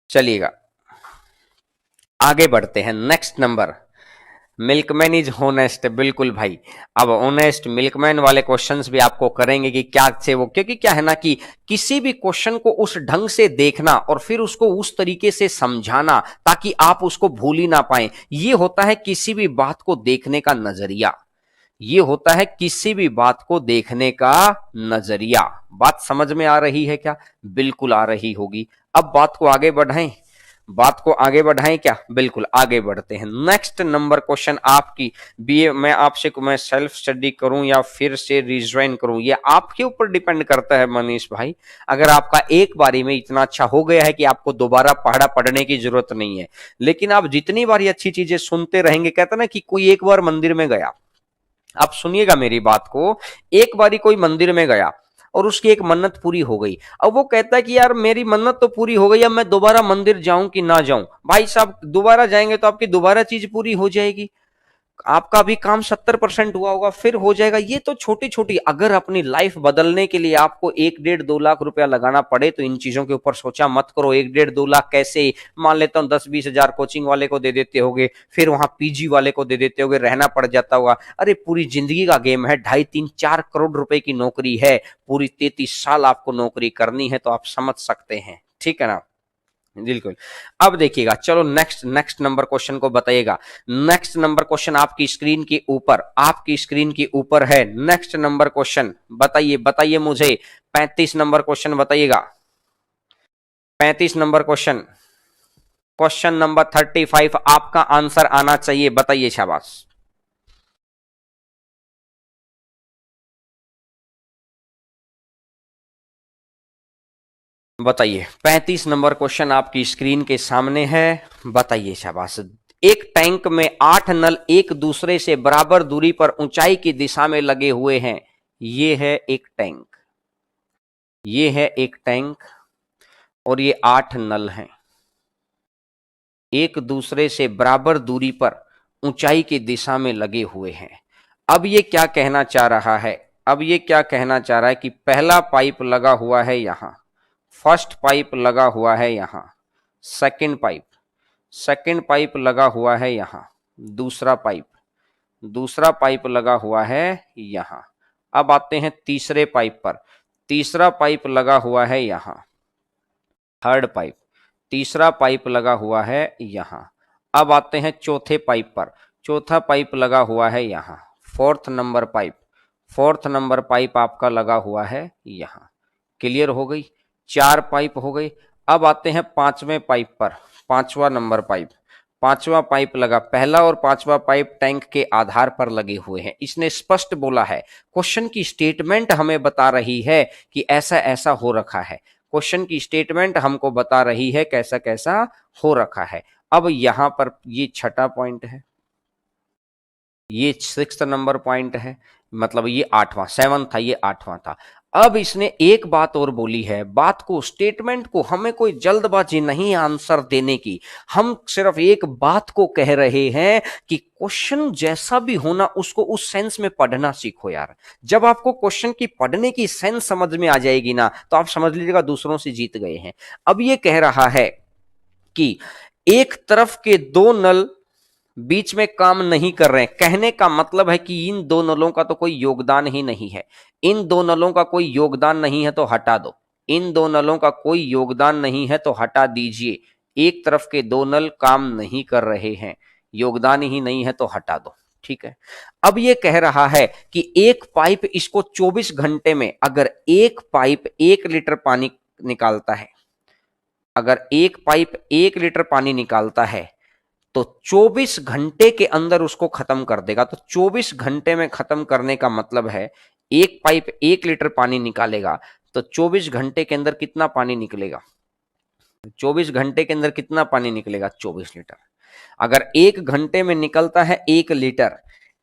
चलिएगा आगे बढ़ते हैं। Next number, milkman is honest. बिल्कुल भाई, अब ऑनेस्ट मिल्कमैन वाले क्वेश्चंस भी आपको करेंगे कि क्या से वो, क्योंकि क्या है ना कि किसी भी क्वेश्चन को उस ढंग से देखना और फिर उसको उस तरीके से समझाना ताकि आप उसको भूल ही ना पाए, ये होता है किसी भी बात को देखने का नजरिया। ये होता है किसी भी बात को देखने का नजरिया। बात समझ में आ रही है क्या? बिल्कुल आ रही होगी। अब बात को आगे बढ़ाएं, बात को आगे बढ़ाएं क्या? बिल्कुल आगे बढ़ते हैं। नेक्स्ट नंबर क्वेश्चन आपकी बीए, मैं सेल्फ स्टडी करूं या फिर से रिज्वाइन करूं, ये आपके ऊपर डिपेंड करता है मनीष भाई। अगर आपका एक बारी में इतना अच्छा हो गया है कि आपको दोबारा पढ़ा पढ़ने की जरूरत नहीं है, लेकिन आप जितनी बारी अच्छी चीजें सुनते रहेंगे, कहते ना कि कोई एक बार मंदिर में गया, आप सुनिएगा मेरी बात को, एक बारी कोई मंदिर में गया और उसकी एक मन्नत पूरी हो गई। अब वो कहता है कि यार मेरी मन्नत तो पूरी हो गई, अब मैं दोबारा मंदिर जाऊं कि ना जाऊं? भाई साहब, दोबारा जाएंगे तो आपकी दोबारा चीज पूरी हो जाएगी, आपका भी काम 70% हुआ होगा, फिर हो जाएगा। ये तो छोटी छोटी, अगर अपनी लाइफ बदलने के लिए आपको 1 डेढ़ 2 लाख रुपया लगाना पड़े तो इन चीजों के ऊपर सोचा मत करो। 1 डेढ़ 2 लाख कैसे, मान लेता हूं 10-20 हजार कोचिंग वाले को दे देते होगे, फिर वहां पीजी वाले को दे देते होगे, रहना पड़ जाता होगा। अरे पूरी जिंदगी का गेम है, 2.5-3-4 करोड़ रुपए की नौकरी है, पूरी 33 साल आपको नौकरी करनी है, तो आप समझ सकते हैं। ठीक है ना, बिल्कुल। अब देखिएगा, चलो नेक्स्ट नेक्स्ट नंबर क्वेश्चन को बताइएगा। नेक्स्ट नंबर क्वेश्चन आपकी स्क्रीन के ऊपर, आपकी स्क्रीन के ऊपर है नेक्स्ट नंबर क्वेश्चन। बताइए बताइए मुझे, 35 नंबर क्वेश्चन बताइएगा। 35 नंबर क्वेश्चन, क्वेश्चन नंबर 35, आपका आंसर आना चाहिए, बताइए। शाबाश, बताइए। 35 नंबर क्वेश्चन आपकी स्क्रीन के सामने है, बताइए। शाबाश। एक टैंक में 8 नल एक दूसरे से बराबर दूरी पर ऊंचाई की दिशा में लगे हुए हैं। ये है एक टैंक, ये है एक टैंक और ये 8 नल हैं, एक दूसरे से बराबर दूरी पर ऊंचाई की दिशा में लगे हुए हैं। अब ये क्या कहना चाह रहा है? अब ये क्या कहना चाह रहा है कि पहला पाइप लगा हुआ है यहां, फर्स्ट पाइप लगा हुआ है यहां, सेकंड पाइप लगा हुआ है यहां, दूसरा पाइप लगा हुआ है यहां। अब आते हैं तीसरे पाइप पर, तीसरा पाइप लगा हुआ है यहां, थर्ड पाइप, तीसरा पाइप लगा हुआ है यहां। अब आते हैं चौथे पाइप पर, चौथा पाइप लगा हुआ है यहां, फोर्थ नंबर पाइप आपका लगा हुआ है यहां। क्लियर हो गई? 4 पाइप हो गई। अब आते हैं पांचवें पाइप पर, पांचवा पाइप लगा, पहला और पांचवा पाइप टैंक के आधार पर लगे हुए हैं। इसने स्पष्ट बोला है, क्वेश्चन की स्टेटमेंट हमें बता रही है कि ऐसा ऐसा हो रखा है। क्वेश्चन की स्टेटमेंट हमको बता रही है कैसा कैसा हो रखा है। अब यहां पर ये छठा पॉइंट है, ये 6th नंबर पॉइंट है, मतलब ये 8वां, 7 था, ये 8वां था। अब इसने एक बात और बोली है, बात को, स्टेटमेंट को, हमें कोई जल्दबाजी नहीं आंसर देने की, हम सिर्फ एक बात को कह रहे हैं कि क्वेश्चन जैसा भी होना उसको उस सेंस में पढ़ना सीखो यार। जब आपको क्वेश्चन की पढ़ने की सेंस समझ में आ जाएगी ना, तो आप समझ लीजिएगा दूसरों से जीत गए हैं। अब ये कह रहा है कि एक तरफ के 2 नल बीच में काम नहीं कर रहे हैं। कहने का मतलब है कि इन 2 नलों का तो कोई योगदान ही नहीं है, इन 2 नलों का कोई योगदान नहीं है तो हटा दो, इन 2 नलों का कोई योगदान नहीं है तो हटा दीजिए। एक तरफ के 2 नल काम नहीं कर रहे हैं, योगदान ही नहीं है तो हटा दो। ठीक है। अब ये कह रहा है कि एक पाइप इसको 24 घंटे में, अगर एक पाइप 1 लीटर पानी निकालता है, अगर एक पाइप 1 लीटर पानी निकालता है, तो 24 घंटे के अंदर उसको खत्म कर देगा। तो 24 घंटे में खत्म करने का मतलब है एक पाइप 1 लीटर पानी निकालेगा तो 24 घंटे के अंदर कितना पानी निकलेगा? 24 घंटे के अंदर कितना पानी निकलेगा? 24 लीटर। अगर 1 घंटे में निकलता है 1 लीटर,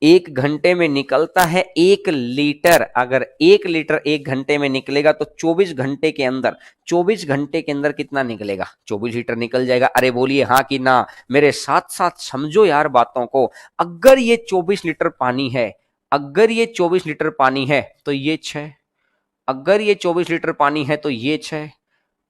1 घंटे में निकलता है 1 लीटर, अगर 1 लीटर 1 घंटे में निकलेगा तो 24 घंटे के अंदर, 24 घंटे के अंदर कितना निकलेगा? 24 लीटर निकल जाएगा। अरे बोलिए हाँ कि ना। मेरे साथ साथ समझो यार बातों को। अगर ये 24 लीटर पानी है, अगर ये 24 लीटर पानी है तो ये 6, अगर ये 24 लीटर पानी है तो ये 6,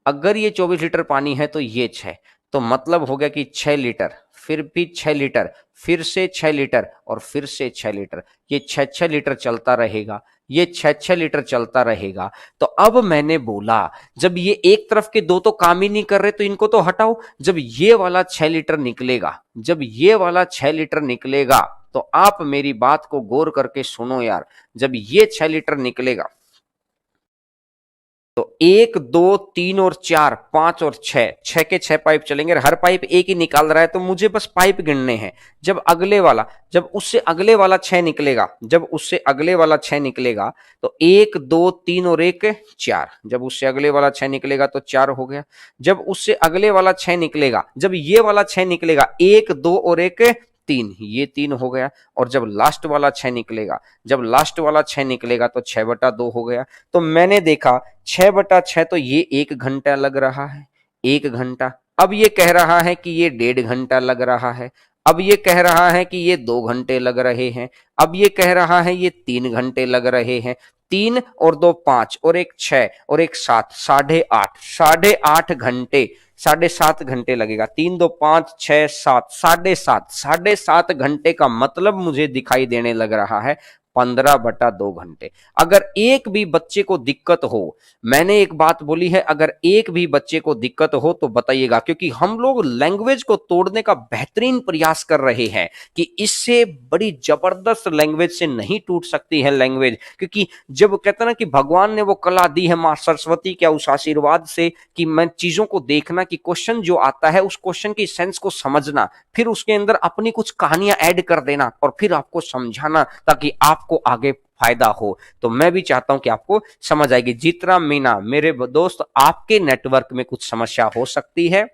अगर ये 24 लीटर पानी है तो ये 6, तो मतलब हो गया कि 6 लीटर, फिर भी 6 लीटर, फिर से 6 लीटर और फिर से 6 लीटर। ये 6 6 लीटर चलता रहेगा, ये 6 6 लीटर चलता रहेगा। तो अब मैंने बोला जब ये एक तरफ के दो तो काम ही नहीं कर रहे तो इनको तो हटाओ। जब ये वाला 6 लीटर निकलेगा, जब ये वाला 6 लीटर निकलेगा तो आप मेरी बात को गौर करके सुनो यार। जब ये 6 लीटर निकलेगा तो 1 2 3 और 4 5 और 6, 6 के 6 पाइप चलेंगे। हर पाइप एक ही निकाल रहा है तो मुझे बस पाइप गिनने हैं। जब अगले वाला, जब उससे अगले वाला 6 निकलेगा, जब उससे अगले वाला 6 निकलेगा तो 1 2 3 और 1 4, जब उससे अगले वाला 6 निकलेगा तो 4 हो गया। जब उससे अगले वाला 6 निकलेगा, जब ये वाला 6 निकलेगा 1 2 और 1 3, ये 3 हो गया। और जब लास्ट वाला 6 निकलेगा, जब लास्ट वाला 6 निकलेगा तो 6/2 हो गया। तो मैंने देखा 6/6 तो ये 1 घंटा लग रहा है, 1 घंटा। अब ये कह रहा है कि ये 1.5 घंटा लग रहा है, अब ये कह रहा है कि ये 2 घंटे लग रहे हैं, अब ये कह रहा है ये 3 घंटे लग रहे हैं। 3 और 2 5 और 1 6 और 1 7, 8.5, 8.5 घंटे, 7.5 घंटे लगेगा। 3 2 5 6 7, 7.5, 7.5 घंटे का मतलब मुझे दिखाई देने लग रहा है 15/2 घंटे। अगर एक भी बच्चे को दिक्कत हो, मैंने एक बात बोली है, अगर एक भी बच्चे को दिक्कत हो तो बताइएगा, क्योंकि हम लोग लैंग्वेज को तोड़ने का बेहतरीन प्रयास कर रहे हैं कि इससे बड़ी जबरदस्त लैंग्वेज से नहीं टूट सकती है लैंग्वेज। क्योंकि जब कहते ना कि भगवान ने वो कला दी है मां सरस्वती के उस आशीर्वाद से कि मैं चीजों को देखना, कि क्वेश्चन जो आता है उस क्वेश्चन की सेंस को समझना, फिर उसके अंदर अपनी कुछ कहानियां ऐड कर देना और फिर आपको समझाना ताकि आपको आगे फायदा हो। तो मैं भी चाहता हूं कि आपको समझ आएगी। जीतराम मीना मेरे दोस्त, आपके नेटवर्क में कुछ समस्या हो सकती है।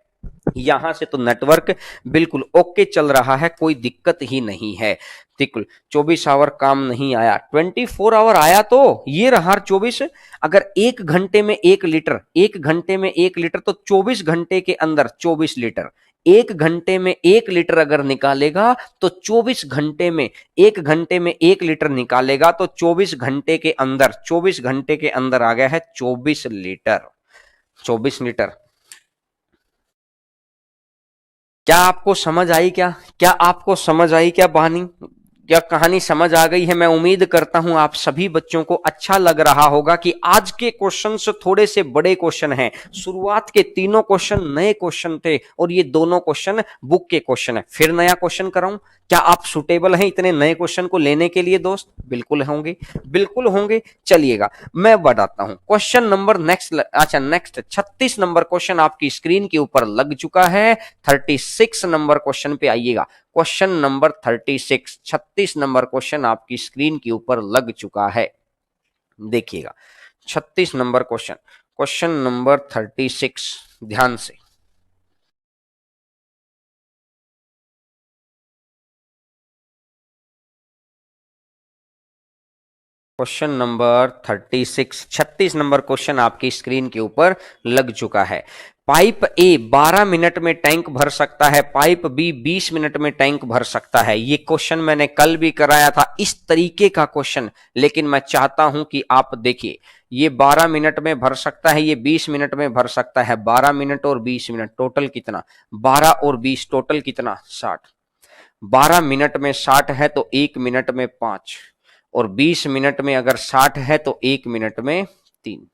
यहां से तो नेटवर्क बिल्कुल ओके चल रहा है, कोई दिक्कत ही नहीं है। बिल्कुल 24 आवर काम नहीं आया, 24 आवर आया तो ये रहा 24। अगर 1 घंटे में 1 लीटर, 1 घंटे में 1 लीटर तो 24 घंटे के अंदर 24 लीटर। 1 घंटे में 1 लीटर अगर निकालेगा तो 24 घंटे में, 1 घंटे में 1 लीटर निकालेगा तो 24 घंटे के अंदर, 24 घंटे के अंदर आ गया है 24 लीटर। 24 लीटर। क्या आपको समझ आई? क्या क्या आपको समझ आई? क्या बहानी, क्या कहानी समझ आ गई है? मैं उम्मीद करता हूं आप सभी बच्चों को अच्छा लग रहा होगा कि आज के क्वेश्चन थोड़े से बड़े क्वेश्चन हैं। शुरुआत के तीनों क्वेश्चन नए क्वेश्चन थे और ये दोनों क्वेश्चन बुक के क्वेश्चन है। फिर नया क्वेश्चन कराऊं? क्या आप सुटेबल हैं इतने नए क्वेश्चन को लेने के लिए दोस्त? बिल्कुल होंगे, बिल्कुल होंगे। चलिएगा मैं बताता हूं क्वेश्चन नंबर नेक्स्ट। अच्छा नेक्स्ट 36 नंबर क्वेश्चन आपकी स्क्रीन के ऊपर लग चुका है। 36 नंबर क्वेश्चन पे आइएगा। क्वेश्चन नंबर 36, 36 नंबर क्वेश्चन आपकी स्क्रीन के ऊपर लग चुका है। देखिएगा 36 नंबर क्वेश्चन, क्वेश्चन नंबर 36, ध्यान से। क्वेश्चन नंबर 36, 36 नंबर क्वेश्चन आपकी स्क्रीन के ऊपर लग चुका है। पाइप ए 12 मिनट में टैंक भर सकता है, पाइप बी 20 मिनट में टैंक भर सकता है। ये क्वेश्चन मैंने कल भी कराया था, इस तरीके का क्वेश्चन, लेकिन मैं चाहता हूं कि आप देखिए। ये 12 मिनट में भर सकता है, ये 20 मिनट में भर सकता है। 12 मिनट और 20 मिनट टोटल कितना? 12 और 20 टोटल कितना? 60। 12 मिनट में 60 है तो 1 मिनट में 5, और 20 मिनट में अगर 60 है तो 1 मिनट में 3।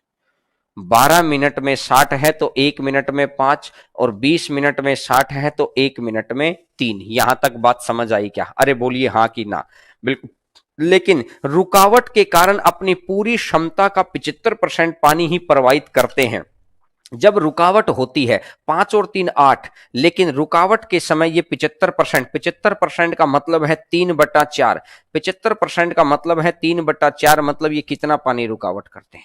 12 मिनट में 60 है तो 1 मिनट में 5, और 20 मिनट में 60 है तो 1 मिनट में 3। यहां तक बात समझ आई क्या? अरे बोलिए हाँ कि ना। बिल्कुल। लेकिन रुकावट के कारण अपनी पूरी क्षमता का 75% पानी ही प्रवाहित करते हैं। जब रुकावट होती है 5 और 3 8, लेकिन रुकावट के समय ये 75%, 75% का मतलब है 3/4, 75% का मतलब है 3/4, मतलब ये कितना पानी रुकावट करते हैं?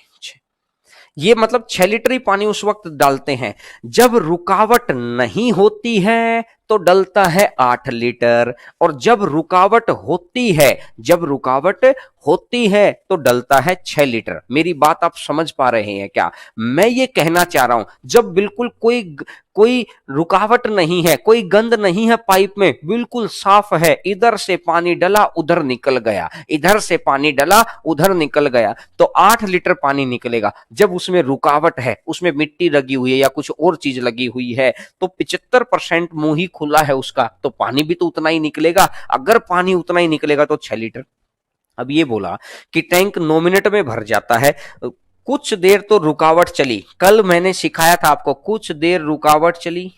ये मतलब 6 लीटर ही पानी उस वक्त डालते हैं। जब रुकावट नहीं होती है तो डलता है 8 लीटर, और जब रुकावट होती है, जब रुकावट होती है तो डलता है 6 लीटर। मेरी बात आप समझ पा रहे हैं क्या? मैं ये कहना चाह रहा हूं, जब बिल्कुल कोई रुकावट नहीं है, कोई गंद नहीं है पाइप में, बिल्कुल साफ है, इधर से पानी डला उधर निकल गया, इधर से पानी डला उधर निकल गया, तो 8 लीटर पानी निकलेगा। जब उसमें रुकावट है, उसमें मिट्टी लगी हुई है या कुछ और चीज लगी हुई है, तो 75% मुंह ही खुला है उसका, तो पानी भी तो उतना ही निकलेगा। अगर पानी उतना ही निकलेगा तो 6 लीटर। अब ये बोला कि टैंक 9 मिनट में भर जाता है, कुछ देर तो रुकावट चली, कल मैंने सिखाया था आपको, कुछ देर रुकावट चली,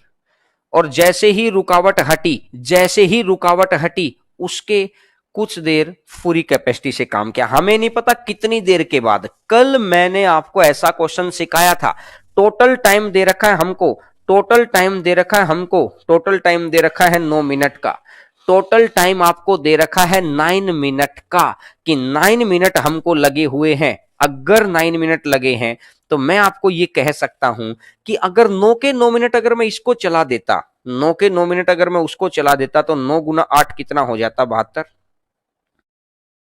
और जैसे ही रुकावट हटी, जैसे ही रुकावट हटी, उसके कुछ देर पूरी कैपेसिटी से काम किया। हमें नहीं पता कितनी देर के बाद, कल मैंने आपको ऐसा क्वेश्चन सिखाया था। टोटल टाइम दे रखा है हमको, टोटल टाइम दे रखा है हमको, टोटल टाइम दे रखा है 9 मिनट का, टोटल टाइम आपको दे रखा है 9 मिनट का, कि 9 मिनट हमको लगे हुए हैं। अगर 9 मिनट लगे हैं तो मैं आपको ये कह सकता हूं कि अगर 9 के 9 मिनट अगर मैं इसको चला देता, 9 के 9 मिनट अगर मैं उसको चला देता, तो 9 × 8 कितना हो जाता? 72।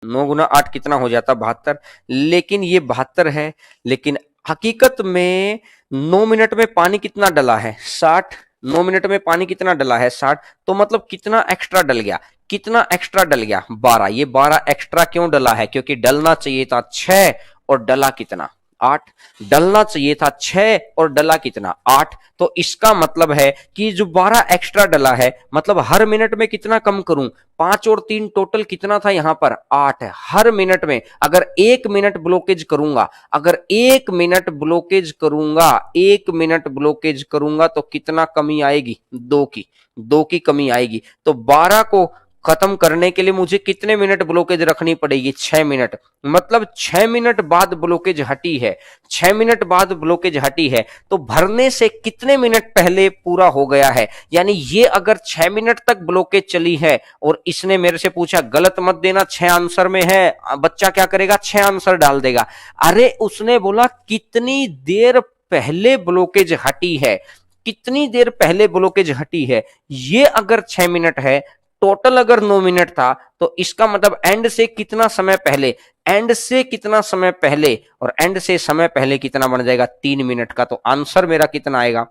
9 × 8 कितना हो जाता? 72। लेकिन ये 72 है, लेकिन हकीकत में 9 मिनट में पानी कितना डला है? 60। 9 मिनट में पानी कितना डला है? 60। तो मतलब कितना एक्स्ट्रा डल गया? कितना एक्स्ट्रा डल गया? 12। ये 12 एक्स्ट्रा क्यों डला है? क्योंकि डलना चाहिए था 6 और डला कितना? 8। डलना चाहिए था 6 और डला कितना? 8। तो इसका मतलब है कि जो 12 एक्स्ट्रा डला है, मतलब हर मिनट में कितना कम करूं? 5 और 3 टोटल कितना था यहां पर? 8 है। हर मिनट में अगर 1 मिनट ब्लॉकेज करूंगा, अगर 1 मिनट ब्लॉकेज करूंगा, 1 मिनट ब्लॉकेज करूंगा, तो कितना कमी आएगी? 2 की, 2 की कमी आएगी। तो 12 को खत्म करने के लिए मुझे कितने मिनट ब्लॉकेज रखनी पड़ेगी? 6 मिनट। मतलब 6 मिनट बाद ब्लॉकेज हटी है, 6 मिनट बाद ब्लॉकेज हटी है, तो भरने से कितने मिनट पहले पूरा हो गया है? यानी ये अगर 6 मिनट तक ब्लॉकेज चली है और इसने मेरे से पूछा, गलत मत देना 6 आंसर में है, बच्चा क्या करेगा? 6 आंसर डाल देगा। अरे उसने बोला कितनी देर पहले ब्लॉकेज हटी है, कितनी देर पहले ब्लॉकेज हटी है। ये अगर 6 मिनट है, टोटल अगर 9 मिनट था, तो इसका मतलब एंड से कितना समय पहले? एंड से कितना समय पहले? और एंड से समय पहले कितना बन जाएगा? 3 मिनट का। तो आंसर मेरा कितना आएगा?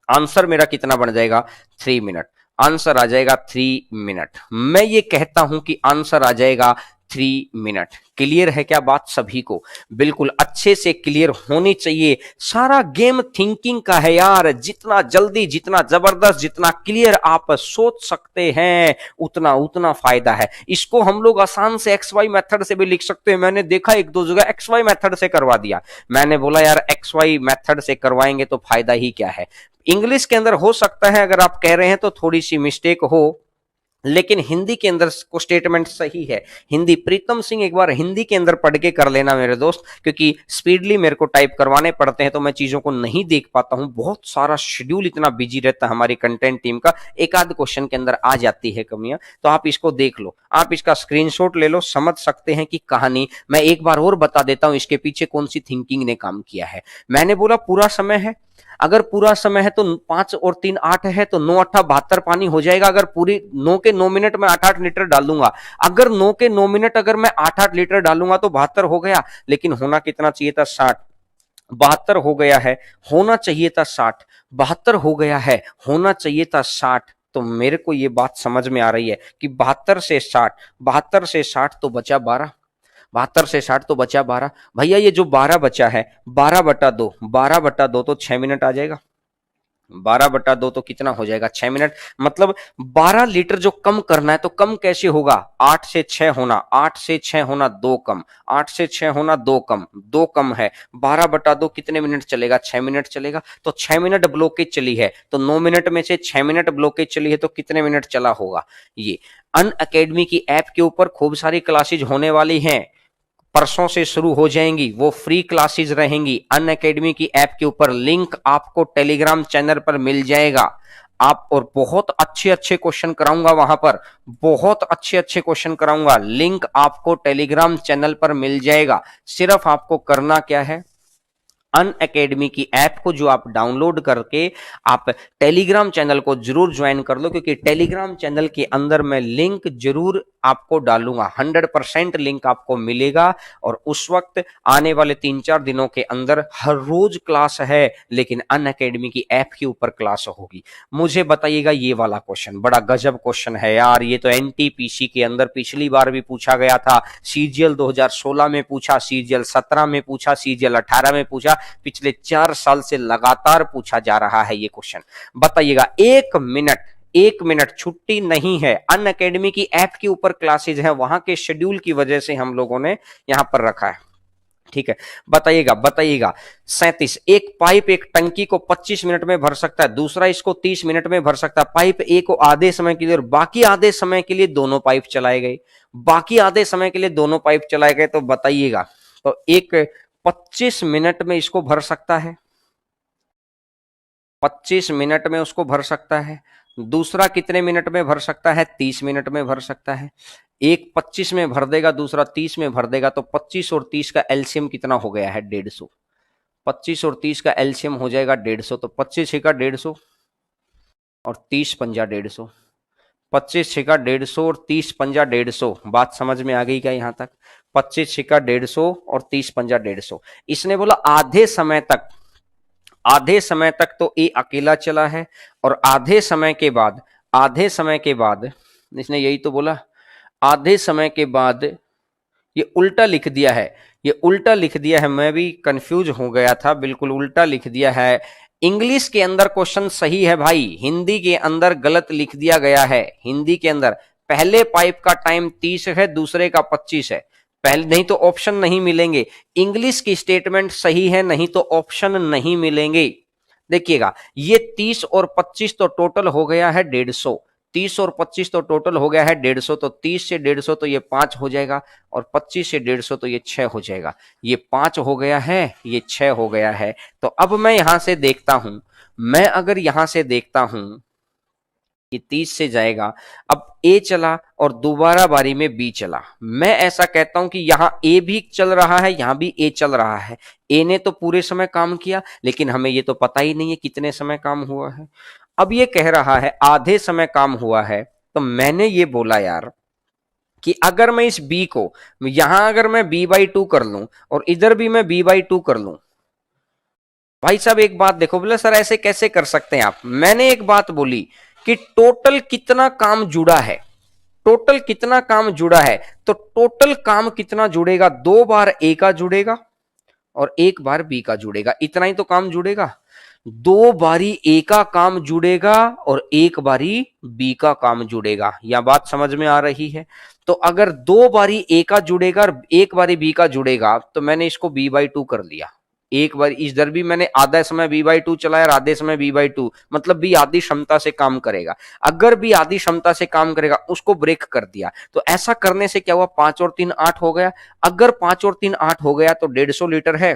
आंसर मेरा कितना बन जाएगा? 3 मिनट। आंसर आ जाएगा 3 मिनट। मैं ये कहता हूं कि आंसर आ जाएगा 3 मिनट। क्लियर है क्या बात सभी को? बिल्कुल अच्छे से क्लियर होनी चाहिए। सारा गेम थिंकिंग का है यार, जितना जल्दी, जितना जबरदस्त, जितना क्लियर आप सोच सकते हैं, उतना उतना फायदा है। इसको हम लोग आसान से एक्स वाई मेथड से भी लिख सकते हैं। मैंने देखा एक दो जगह एक्स वाई मेथड से करवा दिया, मैंने बोला यार एक्स वाई मेथड से करवाएंगे तो फायदा ही क्या है। इंग्लिश के अंदर हो सकता है अगर आप कह रहे हैं तो थोड़ी सी मिस्टेक हो, लेकिन हिंदी के अंदर को स्टेटमेंट सही है। हिंदी, प्रीतम सिंह एक बार हिंदी के अंदर पढ़ के कर लेना मेरे दोस्त, क्योंकि स्पीडली मेरे को टाइप करवाने पड़ते हैं तो मैं चीजों को नहीं देख पाता हूं। बहुत सारा शेड्यूल इतना बिजी रहता है हमारी कंटेंट टीम का, एक आध क्वेश्चन के अंदर आ जाती है कमियां। तो आप इसको देख लो, आप इसका स्क्रीनशॉट ले लो, समझ सकते हैं कि कहानी। मैं एक बार और बता देता हूं इसके पीछे कौन सी थिंकिंग ने काम किया है। मैंने बोला पूरा समय है, अगर पूरा समय है तो 5 और 3 8 है, तो 9 8 72 पानी हो जाएगा। अगर पूरी 9 के 9 मिनट में 8 8 लीटर डालूंगा, अगर 9 के 9 मिनट अगर मैं 8 8 लीटर डालूंगा तो 72 हो गया। लेकिन होना कितना चाहिए था? 60। 72 हो गया है, होना चाहिए था 60। 72 हो गया है, होना चाहिए था 60। तो मेरे को ये बात समझ में आ रही है कि 72 से 60, 72 से 60 तो बचा 12, 72 से 60 तो बचा 12। भैया ये जो 12 बचा है, 12/2, 12/2 तो 6 मिनट आ जाएगा। 12/2 तो कितना हो जाएगा? 6 मिनट। मतलब 12 लीटर जो कम करना है, तो कम कैसे होगा? 8 से 6 होना, 8 से 6 होना 2 कम, 8 से 6 होना 2 कम, 2 कम है। 12/2 कितने मिनट चलेगा? 6 मिनट चलेगा। तो 6 मिनट ब्लॉकेज चली है, तो 9 मिनट में से 6 मिनट ब्लॉकेज चली है, तो कितने मिनट चला होगा? ये अन अकेडमी की ऐप के ऊपर खूब सारी क्लासेज होने वाली हैं। परसों से शुरू हो जाएंगी, वो फ्री क्लासेस रहेंगी। अनअकैडमी की ऐप के ऊपर लिंक आपको टेलीग्राम चैनल पर मिल जाएगा। आप और बहुत अच्छे अच्छे क्वेश्चन कराऊंगा वहां पर, बहुत अच्छे अच्छे क्वेश्चन कराऊंगा। लिंक आपको टेलीग्राम चैनल पर मिल जाएगा। सिर्फ आपको करना क्या है, अनअकैडमी की ऐप को जो आप डाउनलोड करके आप टेलीग्राम चैनल को जरूर ज्वाइन कर लो, क्योंकि टेलीग्राम चैनल के अंदर मैं लिंक जरूर आपको डालूंगा, 100% लिंक आपको मिलेगा। और उस वक्त आने वाले 3-4 दिनों के अंदर हर रोज क्लास है, लेकिन अनअकैडमी की ऐप के ऊपर क्लास होगी। मुझे बताइएगा, ये वाला क्वेश्चन बड़ा गजब क्वेश्चन है यार। ये तो एनटीपीसी के अंदर पिछली बार भी पूछा गया था, सीजीएल 2016 में पूछा, सीजीएल 17 में पूछा, सीजीएल 18 में पूछा, पिछले 4 साल से लगातार पूछा जा रहा है ये क्वेश्चन। बताइएगा, 1 मिनट छुट्टी नहीं है। अनअकैडमी की ऐप के ऊपर क्लासेज है, वहां के शेड्यूल की वजह से हम लोगों ने यहां पर रखा है। ठीक है, बताइएगा बताइएगा। 37, एक पाइप एक टंकी को 25 मिनट में भर सकता है, दूसरा इसको 30 मिनट में भर सकता है। पाइप ए को आधे समय के लिए और बाकी आधे समय के लिए दोनों पाइप चलाए गए, बाकी आधे समय के लिए दोनों पाइप चलाए गए। तो बताइएगा, तो एक 25 मिनट में इसको भर सकता है, 25 मिनट में उसको भर सकता है। दूसरा कितने मिनट में भर सकता है, 30 मिनट में भर सकता है। एक 25 में भर देगा, दूसरा 30 में भर देगा। तो 25 और 30 का एलसीएम कितना हो गया है, 150। 25 और 30 का एलसीएम हो जाएगा 150। तो 25 छेका 150 और 30 पंजा 150। 25 छिका 150 और 30 पंजा 150। बात समझ में आ गई क्या यहां तक? 25 छिका 150 और 30 पंजा 150। इसने बोला आधे समय तक, आधे समय तक तो ए अकेला चला है, और आधे समय के बाद, आधे समय के बाद इसने यही तो बोला, आधे समय के बाद ये उल्टा लिख दिया है, ये उल्टा लिख दिया है। मैं भी कंफ्यूज हो गया था, बिल्कुल उल्टा लिख दिया है। इंग्लिश के अंदर क्वेश्चन सही है भाई, हिंदी के अंदर गलत लिख दिया गया है। हिंदी के अंदर पहले पाइप का टाइम 30 है, दूसरे का 25 है। पहले नहीं तो ऑप्शन नहीं मिलेंगे। इंग्लिश की स्टेटमेंट सही है, नहीं तो ऑप्शन नहीं मिलेंगे। देखिएगा, ये 30 और 25 तो टोटल हो गया है 150। 30 और 25 तो टोटल हो गया है 150। तो 30 से 150 तो ये 5 हो जाएगा, और 25 से 150 तो ये 6 हो जाएगा। ये 5 हो गया है, ये 6 हो गया है। तो अब मैं यहां से देखता हूं, मैं अगर यहां से देखता हूं कि 30 से जाएगा, अब ए चला और दोबारा बारी में बी चला। मैं ऐसा कहता हूं कि यहां ए भी चल रहा है, यहां भी ए चल रहा है। ए ने तो पूरे समय काम किया, लेकिन हमें ये तो पता ही नहीं है कितने समय काम हुआ है। अब ये कह रहा है आधे समय काम हुआ है, तो मैंने ये बोला यार कि अगर मैं इस बी को यहां अगर मैं b/2 कर लूं और इधर भी मैं b/2 कर लूं। भाई साहब एक बात देखो, बोले सर ऐसे कैसे कर सकते हैं आप? मैंने एक बात बोली कि टोटल कितना काम जुड़ा है, टोटल कितना काम जुड़ा है। तो टोटल काम कितना जुड़ेगा, 2 बार ए का जुड़ेगा और 1 बार बी का जुड़ेगा, इतना ही तो काम जुड़ेगा। 2 बारी ए का काम जुड़ेगा और 1 बारी बी का काम जुड़ेगा। यह बात समझ में आ रही है? तो अगर 2 बारी ए का जुड़ेगा और 1 बारी बी का जुड़ेगा, तो मैंने इसको b/2 कर लिया। एक बार इधर भी मैंने आधा समय b/2 चलाया और आधे समय b/2, मतलब बी आधी क्षमता से काम करेगा। अगर बी आधी क्षमता से काम करेगा, उसको ब्रेक कर दिया। तो ऐसा करने से क्या हुआ, 5 और 3 8 हो गया। अगर 5 और 3 8 हो गया तो 150 लीटर है,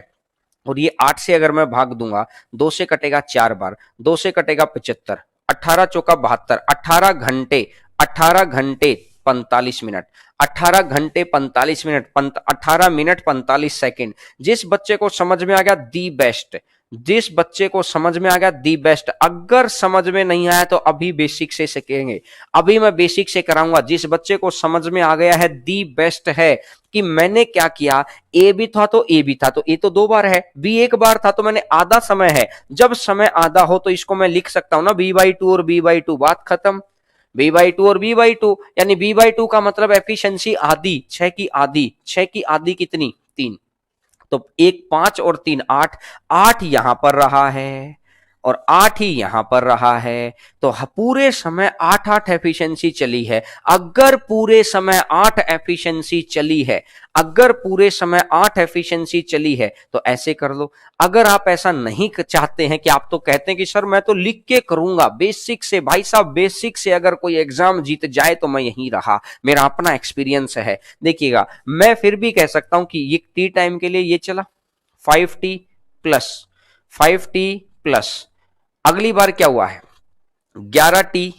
और ये 8 से अगर मैं भाग दूंगा, 2 से कटेगा 4 बार, 2 से कटेगा 75, 18 चौका 72, 18 घंटे, 18 घंटे 45 मिनट, 18 घंटे 45 मिनट, 18 मिनट 45 सेकंड। जिस बच्चे को समझ में आ गया दी बेस्ट, जिस बच्चे को समझ में आ गया दी बेस्ट। अगर समझ में नहीं आया तो अभी बेसिक से सीखेंगे, अभी मैं बेसिक से कराऊंगा। जिस बच्चे को समझ में आ गया है दी बेस्ट है कि मैंने क्या किया, ए भी था तो ए भी था, तो ए तो 2 बार है, बी 1 बार था, तो मैंने आधा समय है। जब समय आधा हो तो इसको मैं लिख सकता हूं ना b/2 और b/2, बात खत्म। b/2 और b/2 यानी b/2 का मतलब एफिशिएंसी आधी, 6 की आधी, 6 की आधी कितनी, 3। तो 1 5 और 3 8, 8 यहां पर रहा है, और 8 ही यहां पर रहा है। तो पूरे समय 8 एफिशिएंसी चली है। अगर पूरे समय 8 एफिशिएंसी चली है, अगर पूरे समय 8 एफिशिएंसी चली है तो ऐसे कर लो। अगर आप ऐसा नहीं चाहते हैं, कि आप तो कहते हैं कि सर मैं तो लिख के करूंगा बेसिक से, भाई साहब बेसिक से अगर कोई एग्जाम जीत जाए तो मैं यहीं रहा, मेरा अपना एक्सपीरियंस है। देखिएगा, मैं फिर भी कह सकता हूं कि ये टी टाइम के लिए ये चला 5t प्लस 5t प्लस, अगली बार क्या हुआ है 11t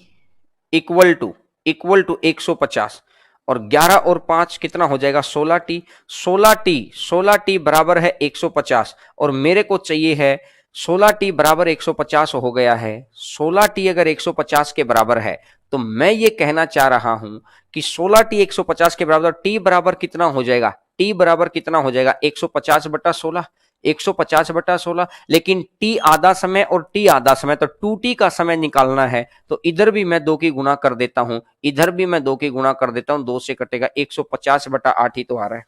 इक्वल टू 150, और 11 और 5 कितना हो जाएगा 16t। 16t बराबर है 150, और मेरे को चाहिए है 16t बराबर 150 हो गया है। 16t अगर 150 के बराबर है तो मैं ये कहना चाह रहा हूं कि 16t 150 के बराबर, t बराबर कितना हो जाएगा, t बराबर कितना हो जाएगा 150/16, 150/16। लेकिन t आधा समय और t आधा समय, तो 2t का समय निकालना है, तो इधर भी मैं 2 की गुणा कर देता हूं, इधर भी मैं 2 की गुणा कर देता हूं, 2 से कटेगा 150/8 ही तो आ रहा है,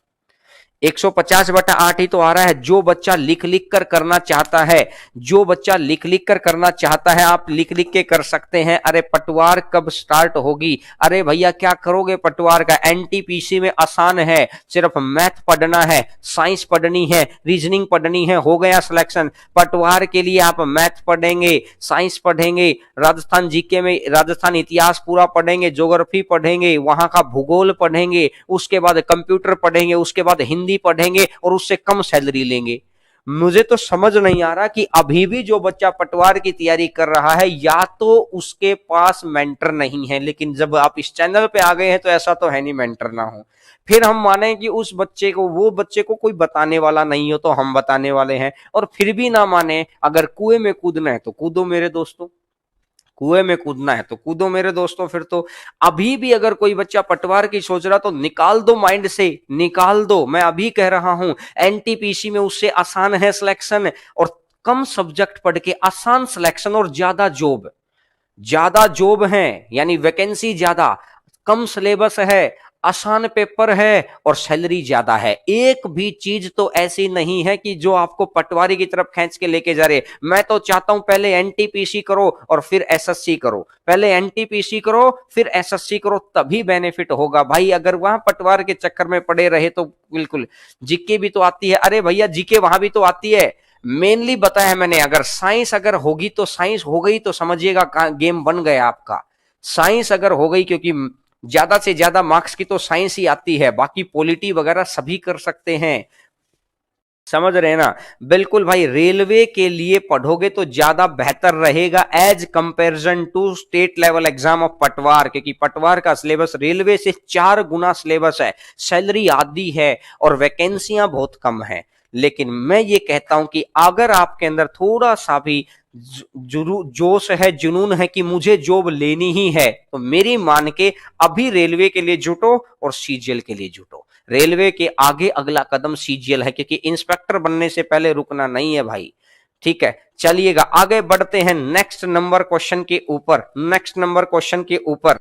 150/8 ही तो आ रहा है। जो बच्चा लिख लिख कर करना चाहता है, जो बच्चा लिख लिख कर करना चाहता है, आप लिख लिख के कर सकते हैं। अरे पटवार कब स्टार्ट होगी, अरे भैया क्या करोगे पटवार का, एनटीपीसी में आसान है, सिर्फ मैथ पढ़ना है, साइंस पढ़नी है, रीजनिंग पढ़नी है, हो गया सिलेक्शन। पटवार के लिए आप मैथ पढ़ेंगे, साइंस पढ़ेंगे, राजस्थान जीके में राजस्थान इतिहास पूरा पढ़ेंगे, ज्योग्राफी पढ़ेंगे, वहां का भूगोल पढ़ेंगे, उसके बाद कंप्यूटर पढ़ेंगे, उसके बाद हिंदी पढ़ेंगे, और उससे कम सैलरी लेंगे। मुझे तो समझ नहीं आ रहा कि अभी भी जो बच्चा पटवार की तैयारी कर रहा है, या तो उसके पास मेंटर नहीं है, लेकिन जब आप इस चैनल पे आ गए हैं तो ऐसा तो है नहीं मेंटर ना हो। फिर हम माने कि उस बच्चे को, वो बच्चे को कोई बताने वाला नहीं हो तो हम बताने वाले हैं, और फिर भी ना माने, अगर कुएं में कूदना है तो कूदो मेरे दोस्तों, कुएं में कूदना है तो कूदो मेरे दोस्तों। फिर तो अभी भी अगर कोई बच्चा पटवार की सोच रहा तो निकाल दो माइंड से, निकाल दो। मैं अभी कह रहा हूं एनटीपीसी में उससे आसान है सिलेक्शन, और कम सब्जेक्ट पढ़ के आसान सिलेक्शन, और ज्यादा जॉब है, यानी वैकेंसी ज्यादा, कम सिलेबस है, आसान पेपर है, और सैलरी ज्यादा है। एक भी चीज तो ऐसी नहीं है कि जो आपको पटवारी की तरफ खींच के लेके जा रहे। मैं तो चाहता हूं पहले एनटीपीसी करो और फिर एसएससी करो, पहले एनटीपीसी करो फिर एसएससी करो, तभी बेनिफिट होगा भाई। अगर वहां पटवार के चक्कर में पड़े रहे तो बिल्कुल, जीके भी तो आती है, अरे भैया जीके वहां भी तो आती है, मेनली बताया है मैंने। अगर साइंस अगर होगी तो, साइंस हो गई तो समझिएगा गेम बन गया आपका। साइंस अगर हो गई, क्योंकि ज्यादा से ज्यादा मार्क्स की तो साइंस ही आती है, बाकी पॉलिटी वगैरह सभी कर सकते हैं, समझ रहे हैं ना। बिल्कुल भाई, रेलवे के लिए पढ़ोगे तो ज्यादा बेहतर रहेगा as comparison to state level exam of पटवार, क्योंकि पटवार का सिलेबस रेलवे से 4 गुना सिलेबस है, सैलरी आधी है, और वैकेंसियां बहुत कम है। लेकिन मैं ये कहता हूं कि अगर आपके अंदर थोड़ा सा भी जोश है, जुनून है कि मुझे जॉब लेनी ही है, तो मेरी मान के अभी रेलवे के लिए जुटो और सीजीएल के लिए जुटो। रेलवे के आगे अगला कदम सीजीएल है, क्योंकि इंस्पेक्टर बनने से पहले रुकना नहीं है भाई। ठीक है, चलिएगा आगे बढ़ते हैं नेक्स्ट नंबर क्वेश्चन के ऊपर। नेक्स्ट नंबर क्वेश्चन के ऊपर,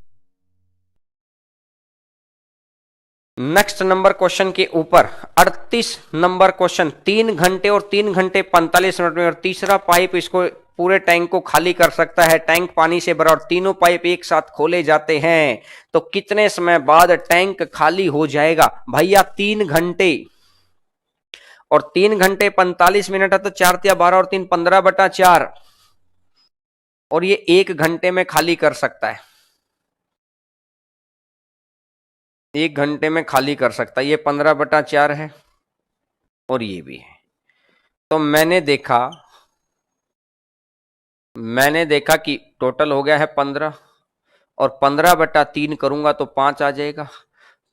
नेक्स्ट नंबर क्वेश्चन के ऊपर 38 नंबर क्वेश्चन। 3 घंटे और 3 घंटे 45 मिनट में, और तीसरा पाइप इसको पूरे टैंक को खाली कर सकता है। टैंक पानी से भरा और तीनों पाइप एक साथ खोले जाते हैं तो कितने समय बाद टैंक खाली हो जाएगा भैया? 3 घंटे और 3 घंटे 45 मिनट है, तो 4 या 12 और 3 15/4, और ये 1 घंटे में खाली कर सकता है, 1 घंटे में खाली कर सकता है। ये 15/4 है और ये भी है। तो मैंने देखा कि टोटल हो गया है 15, और 15/3 करूंगा तो 5 आ जाएगा।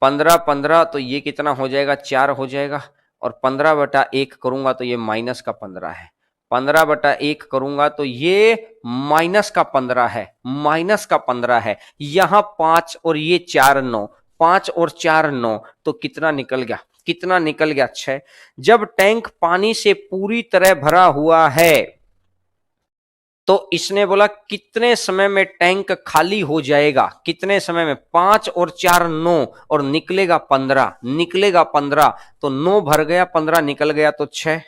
15 तो ये कितना हो जाएगा? 4 हो जाएगा। और 15/1 करूंगा तो ये -15 है। 15/1 करूंगा तो ये -15 है, -15 है। यहां 5 और ये 4 9, 5 और 4 9, तो कितना निकल गया? कितना निकल गया? 6। जब टैंक पानी से पूरी तरह भरा हुआ है तो इसने बोला कितने समय में टैंक खाली हो जाएगा? कितने समय में? 5 और 4 9, और निकलेगा 15, निकलेगा 15। तो 9 भर गया, 15 निकल गया, तो 6,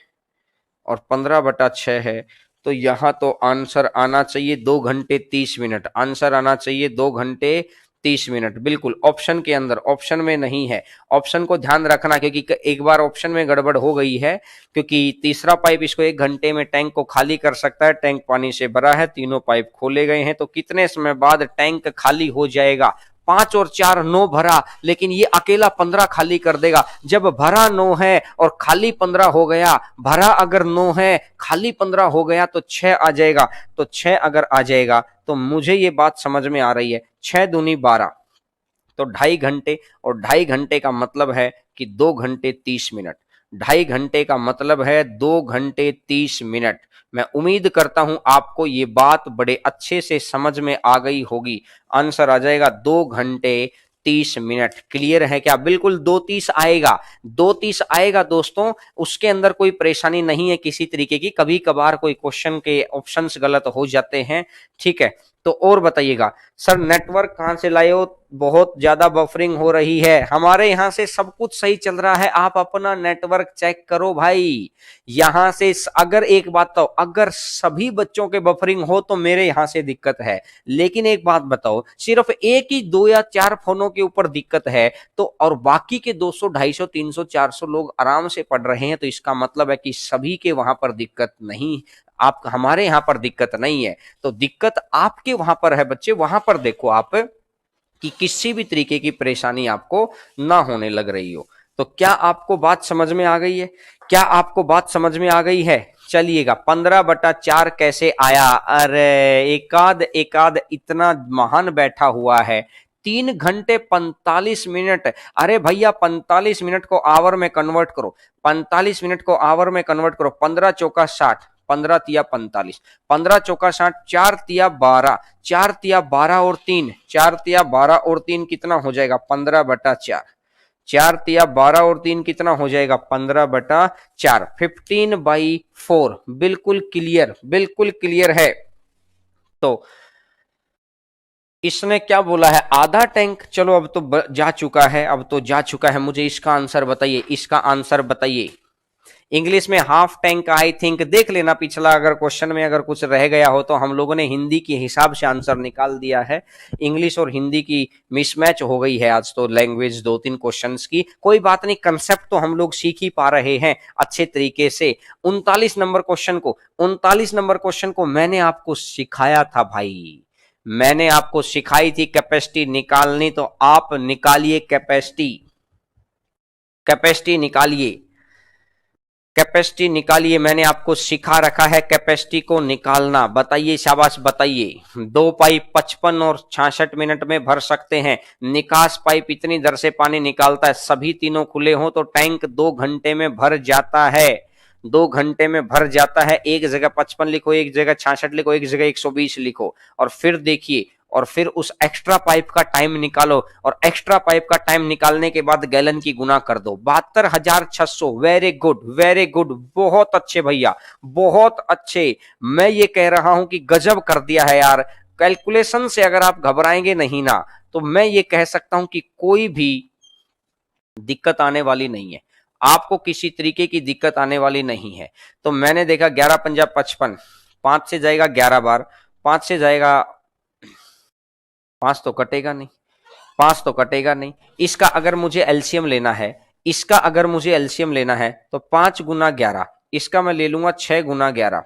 और 15/6 है तो यहां तो आंसर आना चाहिए 2 घंटे 30 मिनट, आंसर आना चाहिए 2 घंटे 30 मिनट, बिल्कुल ऑप्शन के अंदर, ऑप्शन में नहीं है। ऑप्शन को ध्यान रखना, क्योंकि एक बार ऑप्शन में गड़बड़ हो गई है, क्योंकि तीसरा पाइप इसको 1 घंटे में टैंक को खाली कर सकता है। टैंक पानी से भरा है, तीनों पाइप खोले गए हैं, तो कितने समय बाद टैंक खाली हो जाएगा? 5 और 4 9 भरा, लेकिन ये अकेला 15 खाली कर देगा। जब भरा 9 है और खाली 15 हो गया, भरा अगर 9 है खाली 15 हो गया, तो 6 आ जाएगा। तो 6 अगर आ जाएगा तो मुझे ये बात समझ में आ रही है, 6 दूनी 12, तो 2.5 घंटे, और 2.5 घंटे का मतलब है कि 2 घंटे 30 मिनट। 2.5 घंटे का मतलब है 2 घंटे 30 मिनट। मैं उम्मीद करता हूं आपको ये बात बड़े अच्छे से समझ में आ गई होगी। आंसर आ जाएगा 2 घंटे 30 मिनट। क्लियर है क्या? बिल्कुल 2:30 आएगा, 2:30 आएगा दोस्तों, उसके अंदर कोई परेशानी नहीं है किसी तरीके की। कभी कभार कोई क्वेश्चन के ऑप्शंस गलत हो जाते हैं, ठीक है। तो और बताइएगा, सर नेटवर्क कहां से लाए हो? बहुत ज्यादा बफरिंग हो रही है। हमारे यहां से सब कुछ सही चल रहा है, आप अपना नेटवर्क चेक करो भाई। यहां से अगर एक बात तो, अगर सभी बच्चों के बफरिंग हो तो मेरे यहां से दिक्कत है, लेकिन एक बात बताओ, सिर्फ एक ही 2 या 4 फोनों के ऊपर दिक्कत है, तो और बाकी के 200 250 300 400 लोग आराम से पढ़ रहे हैं, तो इसका मतलब है कि सभी के वहां पर दिक्कत नहीं, आप हमारे यहां पर दिक्कत नहीं है। तो दिक्कत आपके वहां पर है बच्चे, वहां पर देखो आप कि किसी भी तरीके की परेशानी आपको ना होने लग रही हो। तो क्या आपको बात समझ में आ गई है? क्या आपको बात समझ में आ गई है? चलिएगा, 15/4 कैसे आया? अरे एकाद एकाद इतना महान बैठा हुआ है, 3 घंटे 45 मिनट। अरे भैया 45 मिनट को आवर में कन्वर्ट करो, 45 मिनट को आवर में कन्वर्ट करो, 15 चौका 60, 15 तिया 45, 15 चौका 60, 4 तिया 12, 4 तिया 12 और 3, 4 तिया 12 और 3 कितना हो जाएगा? 15/4। 4 तिया 12 और 3 कितना हो जाएगा? 15/4, 15/4। बिल्कुल क्लियर, बिल्कुल क्लियर है। तो इसने क्या बोला है? आधा टैंक। चलो अब तो जा चुका है, अब तो जा चुका है। मुझे इसका आंसर बताइए, इसका आंसर बताइए। इंग्लिश में हाफ टैंक, आई थिंक देख लेना पिछला, अगर क्वेश्चन में अगर कुछ रह गया हो तो हम लोगों ने हिंदी के हिसाब से आंसर निकाल दिया है। इंग्लिश और हिंदी की मिसमैच हो गई है आज तो, लैंग्वेज 2-3 क्वेश्चंस की। कोई बात नहीं, कंसेप्ट तो हम लोग सीख ही पा रहे हैं अच्छे तरीके से। 39 नंबर क्वेश्चन को मैंने आपको सिखाया था भाई, मैंने आपको सिखाई थी कैपेसिटी निकालनी, तो आप निकालिए कैपेसिटी, कैपेसिटी निकालिए, कैपेसिटी निकालिए। मैंने आपको सिखा रखा है कैपेसिटी को निकालना। बताइए, शाबाश बताइए। 2 पाइप 55 और 66 मिनट में भर सकते हैं। निकास पाइप इतनी दर से पानी निकालता है, सभी तीनों खुले हों तो टैंक 2 घंटे में भर जाता है, 2 घंटे में भर जाता है। एक जगह 55 लिखो, एक जगह 66 लिखो, एक जगह 120 लिखो, और फिर देखिए, और फिर उस एक्स्ट्रा पाइप का टाइम निकालो, और एक्स्ट्रा पाइप का टाइम निकालने के बाद गैलन की गुना कर दो, 72,600। वेरी गुड, वेरी गुड, बहुत अच्छे भैया, बहुत अच्छे। मैं ये कह रहा हूं कि गजब कर दिया है यार। कैलकुलेशन से अगर आप घबराएंगे नहीं ना, तो मैं ये कह सकता हूं कि कोई भी दिक्कत आने वाली नहीं है, आपको किसी तरीके की दिक्कत आने वाली नहीं है। तो मैंने देखा 11 पंजा 55, 5 से जाएगा 11 बार, 5 से जाएगा, 5 तो कटेगा नहीं, 5 तो कटेगा नहीं। इसका अगर मुझे एलसीएम लेना है, इसका अगर मुझे एलसीएम लेना है, तो 5 गुना 11, इसका मैं ले लूंगा 6 गुना 11,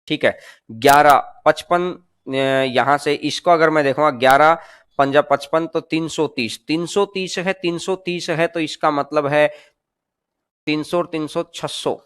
ठीक है। 11 55, यहां से इसको अगर मैं देखूंगा 11 पंजा 55, तो 330, 330 है, 330 है, तो इसका मतलब है 300 और 300 600,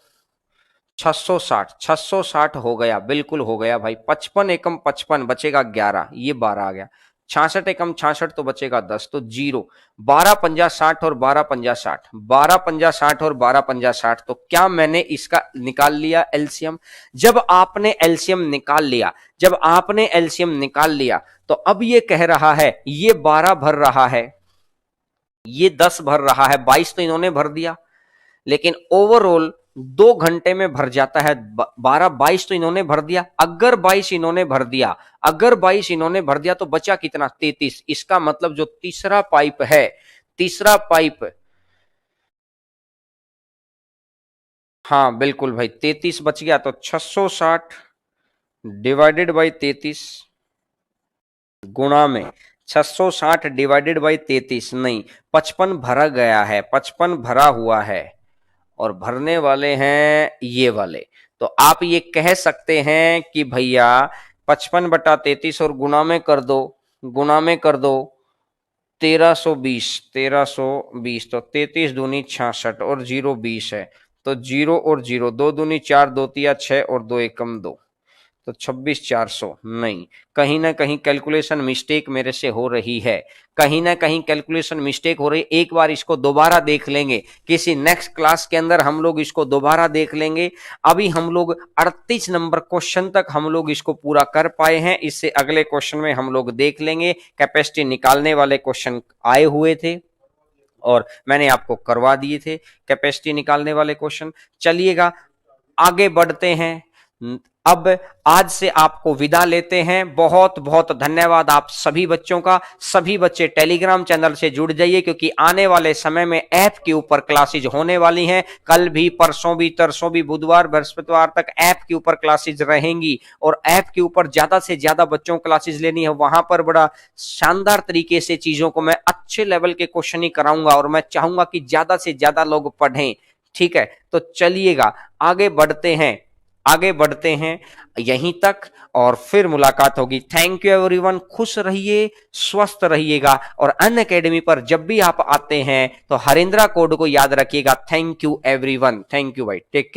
660, 660 हो गया, बिल्कुल हो गया भाई। 55 एकम 55 बचेगा 11, ये 12 आ गया। 66 एकम 66 तो बचेगा 10, तो 0। 12 पंजा 60 और 12 पंजा 60, 12 पंजा 60 और 12 पंजा 60, तो क्या मैंने इसका निकाल लिया एलसीएम? जब आपने एलसीएम निकाल लिया, जब आपने एलसीएम निकाल लिया, तो अब ये कह रहा है, ये 12 भर रहा है, ये 10 भर रहा है, 22 तो इन्होंने भर दिया, लेकिन ओवरऑल 2 घंटे में भर जाता है। 12 22 तो इन्होंने भर दिया, अगर 22 इन्होंने भर दिया, अगर 22 इन्होंने भर दिया, तो बचा कितना? 33। इसका मतलब जो तीसरा पाइप है, तीसरा पाइप, हाँ बिल्कुल भाई 33 बच गया, तो 660 डिवाइडेड बाई 33 गुणा में 660 डिवाइडेड बाई 33 नहीं, 55 भरा गया है, 55 भरा हुआ है और भरने वाले हैं ये वाले। तो आप ये कह सकते हैं कि भैया 55/33 और गुणा में कर दो, गुणा में कर दो 1320 तो 33 दूनी 66 और 0 20 है, तो 0 और 0 2 दूनी 4 2 तिया 6 और 2 एकम 2, तो 26,400 नहीं, कहीं ना कहीं कैलकुलेशन मिस्टेक मेरे से हो रही है, कहीं ना कहीं कैलकुलेशन मिस्टेक हो रही है। एक बार इसको दोबारा देख लेंगे, किसी नेक्स्ट क्लास के अंदर हम लोग इसको दोबारा देख लेंगे। अभी हम लोग 38 नंबर क्वेश्चन तक हम लोग इसको पूरा कर पाए हैं, इससे अगले क्वेश्चन में हम लोग देख लेंगे। कैपेसिटी निकालने वाले क्वेश्चन आए हुए थे और मैंने आपको करवा दिए थे कैपेसिटी निकालने वाले क्वेश्चन। चलिएगा आगे बढ़ते हैं। अब आज से आपको विदा लेते हैं। बहुत बहुत धन्यवाद आप सभी बच्चों का। सभी बच्चे टेलीग्राम चैनल से जुड़ जाइए, क्योंकि आने वाले समय में ऐप के ऊपर क्लासेज होने वाली हैं। कल भी, परसों भी, तरसों भी, बुधवार बृहस्पतिवार तक ऐप के ऊपर क्लासेज रहेंगी और ऐप के ऊपर ज्यादा से ज्यादा बच्चों को क्लासेज लेनी है। वहां पर बड़ा शानदार तरीके से चीजों को मैं अच्छे लेवल के क्वेश्चन ही कराऊंगा और मैं चाहूंगा कि ज्यादा से ज्यादा लोग पढ़ें। ठीक है, तो चलिएगा आगे बढ़ते हैं, आगे बढ़ते हैं यहीं तक और फिर मुलाकात होगी। थैंक यू एवरीवन, खुश रहिए, स्वस्थ रहिएगा और अनअकैडमी पर जब भी आप आते हैं तो हरेंद्रा कोड को याद रखिएगा। Thank you everyone, thank you भाई, टेक केयर।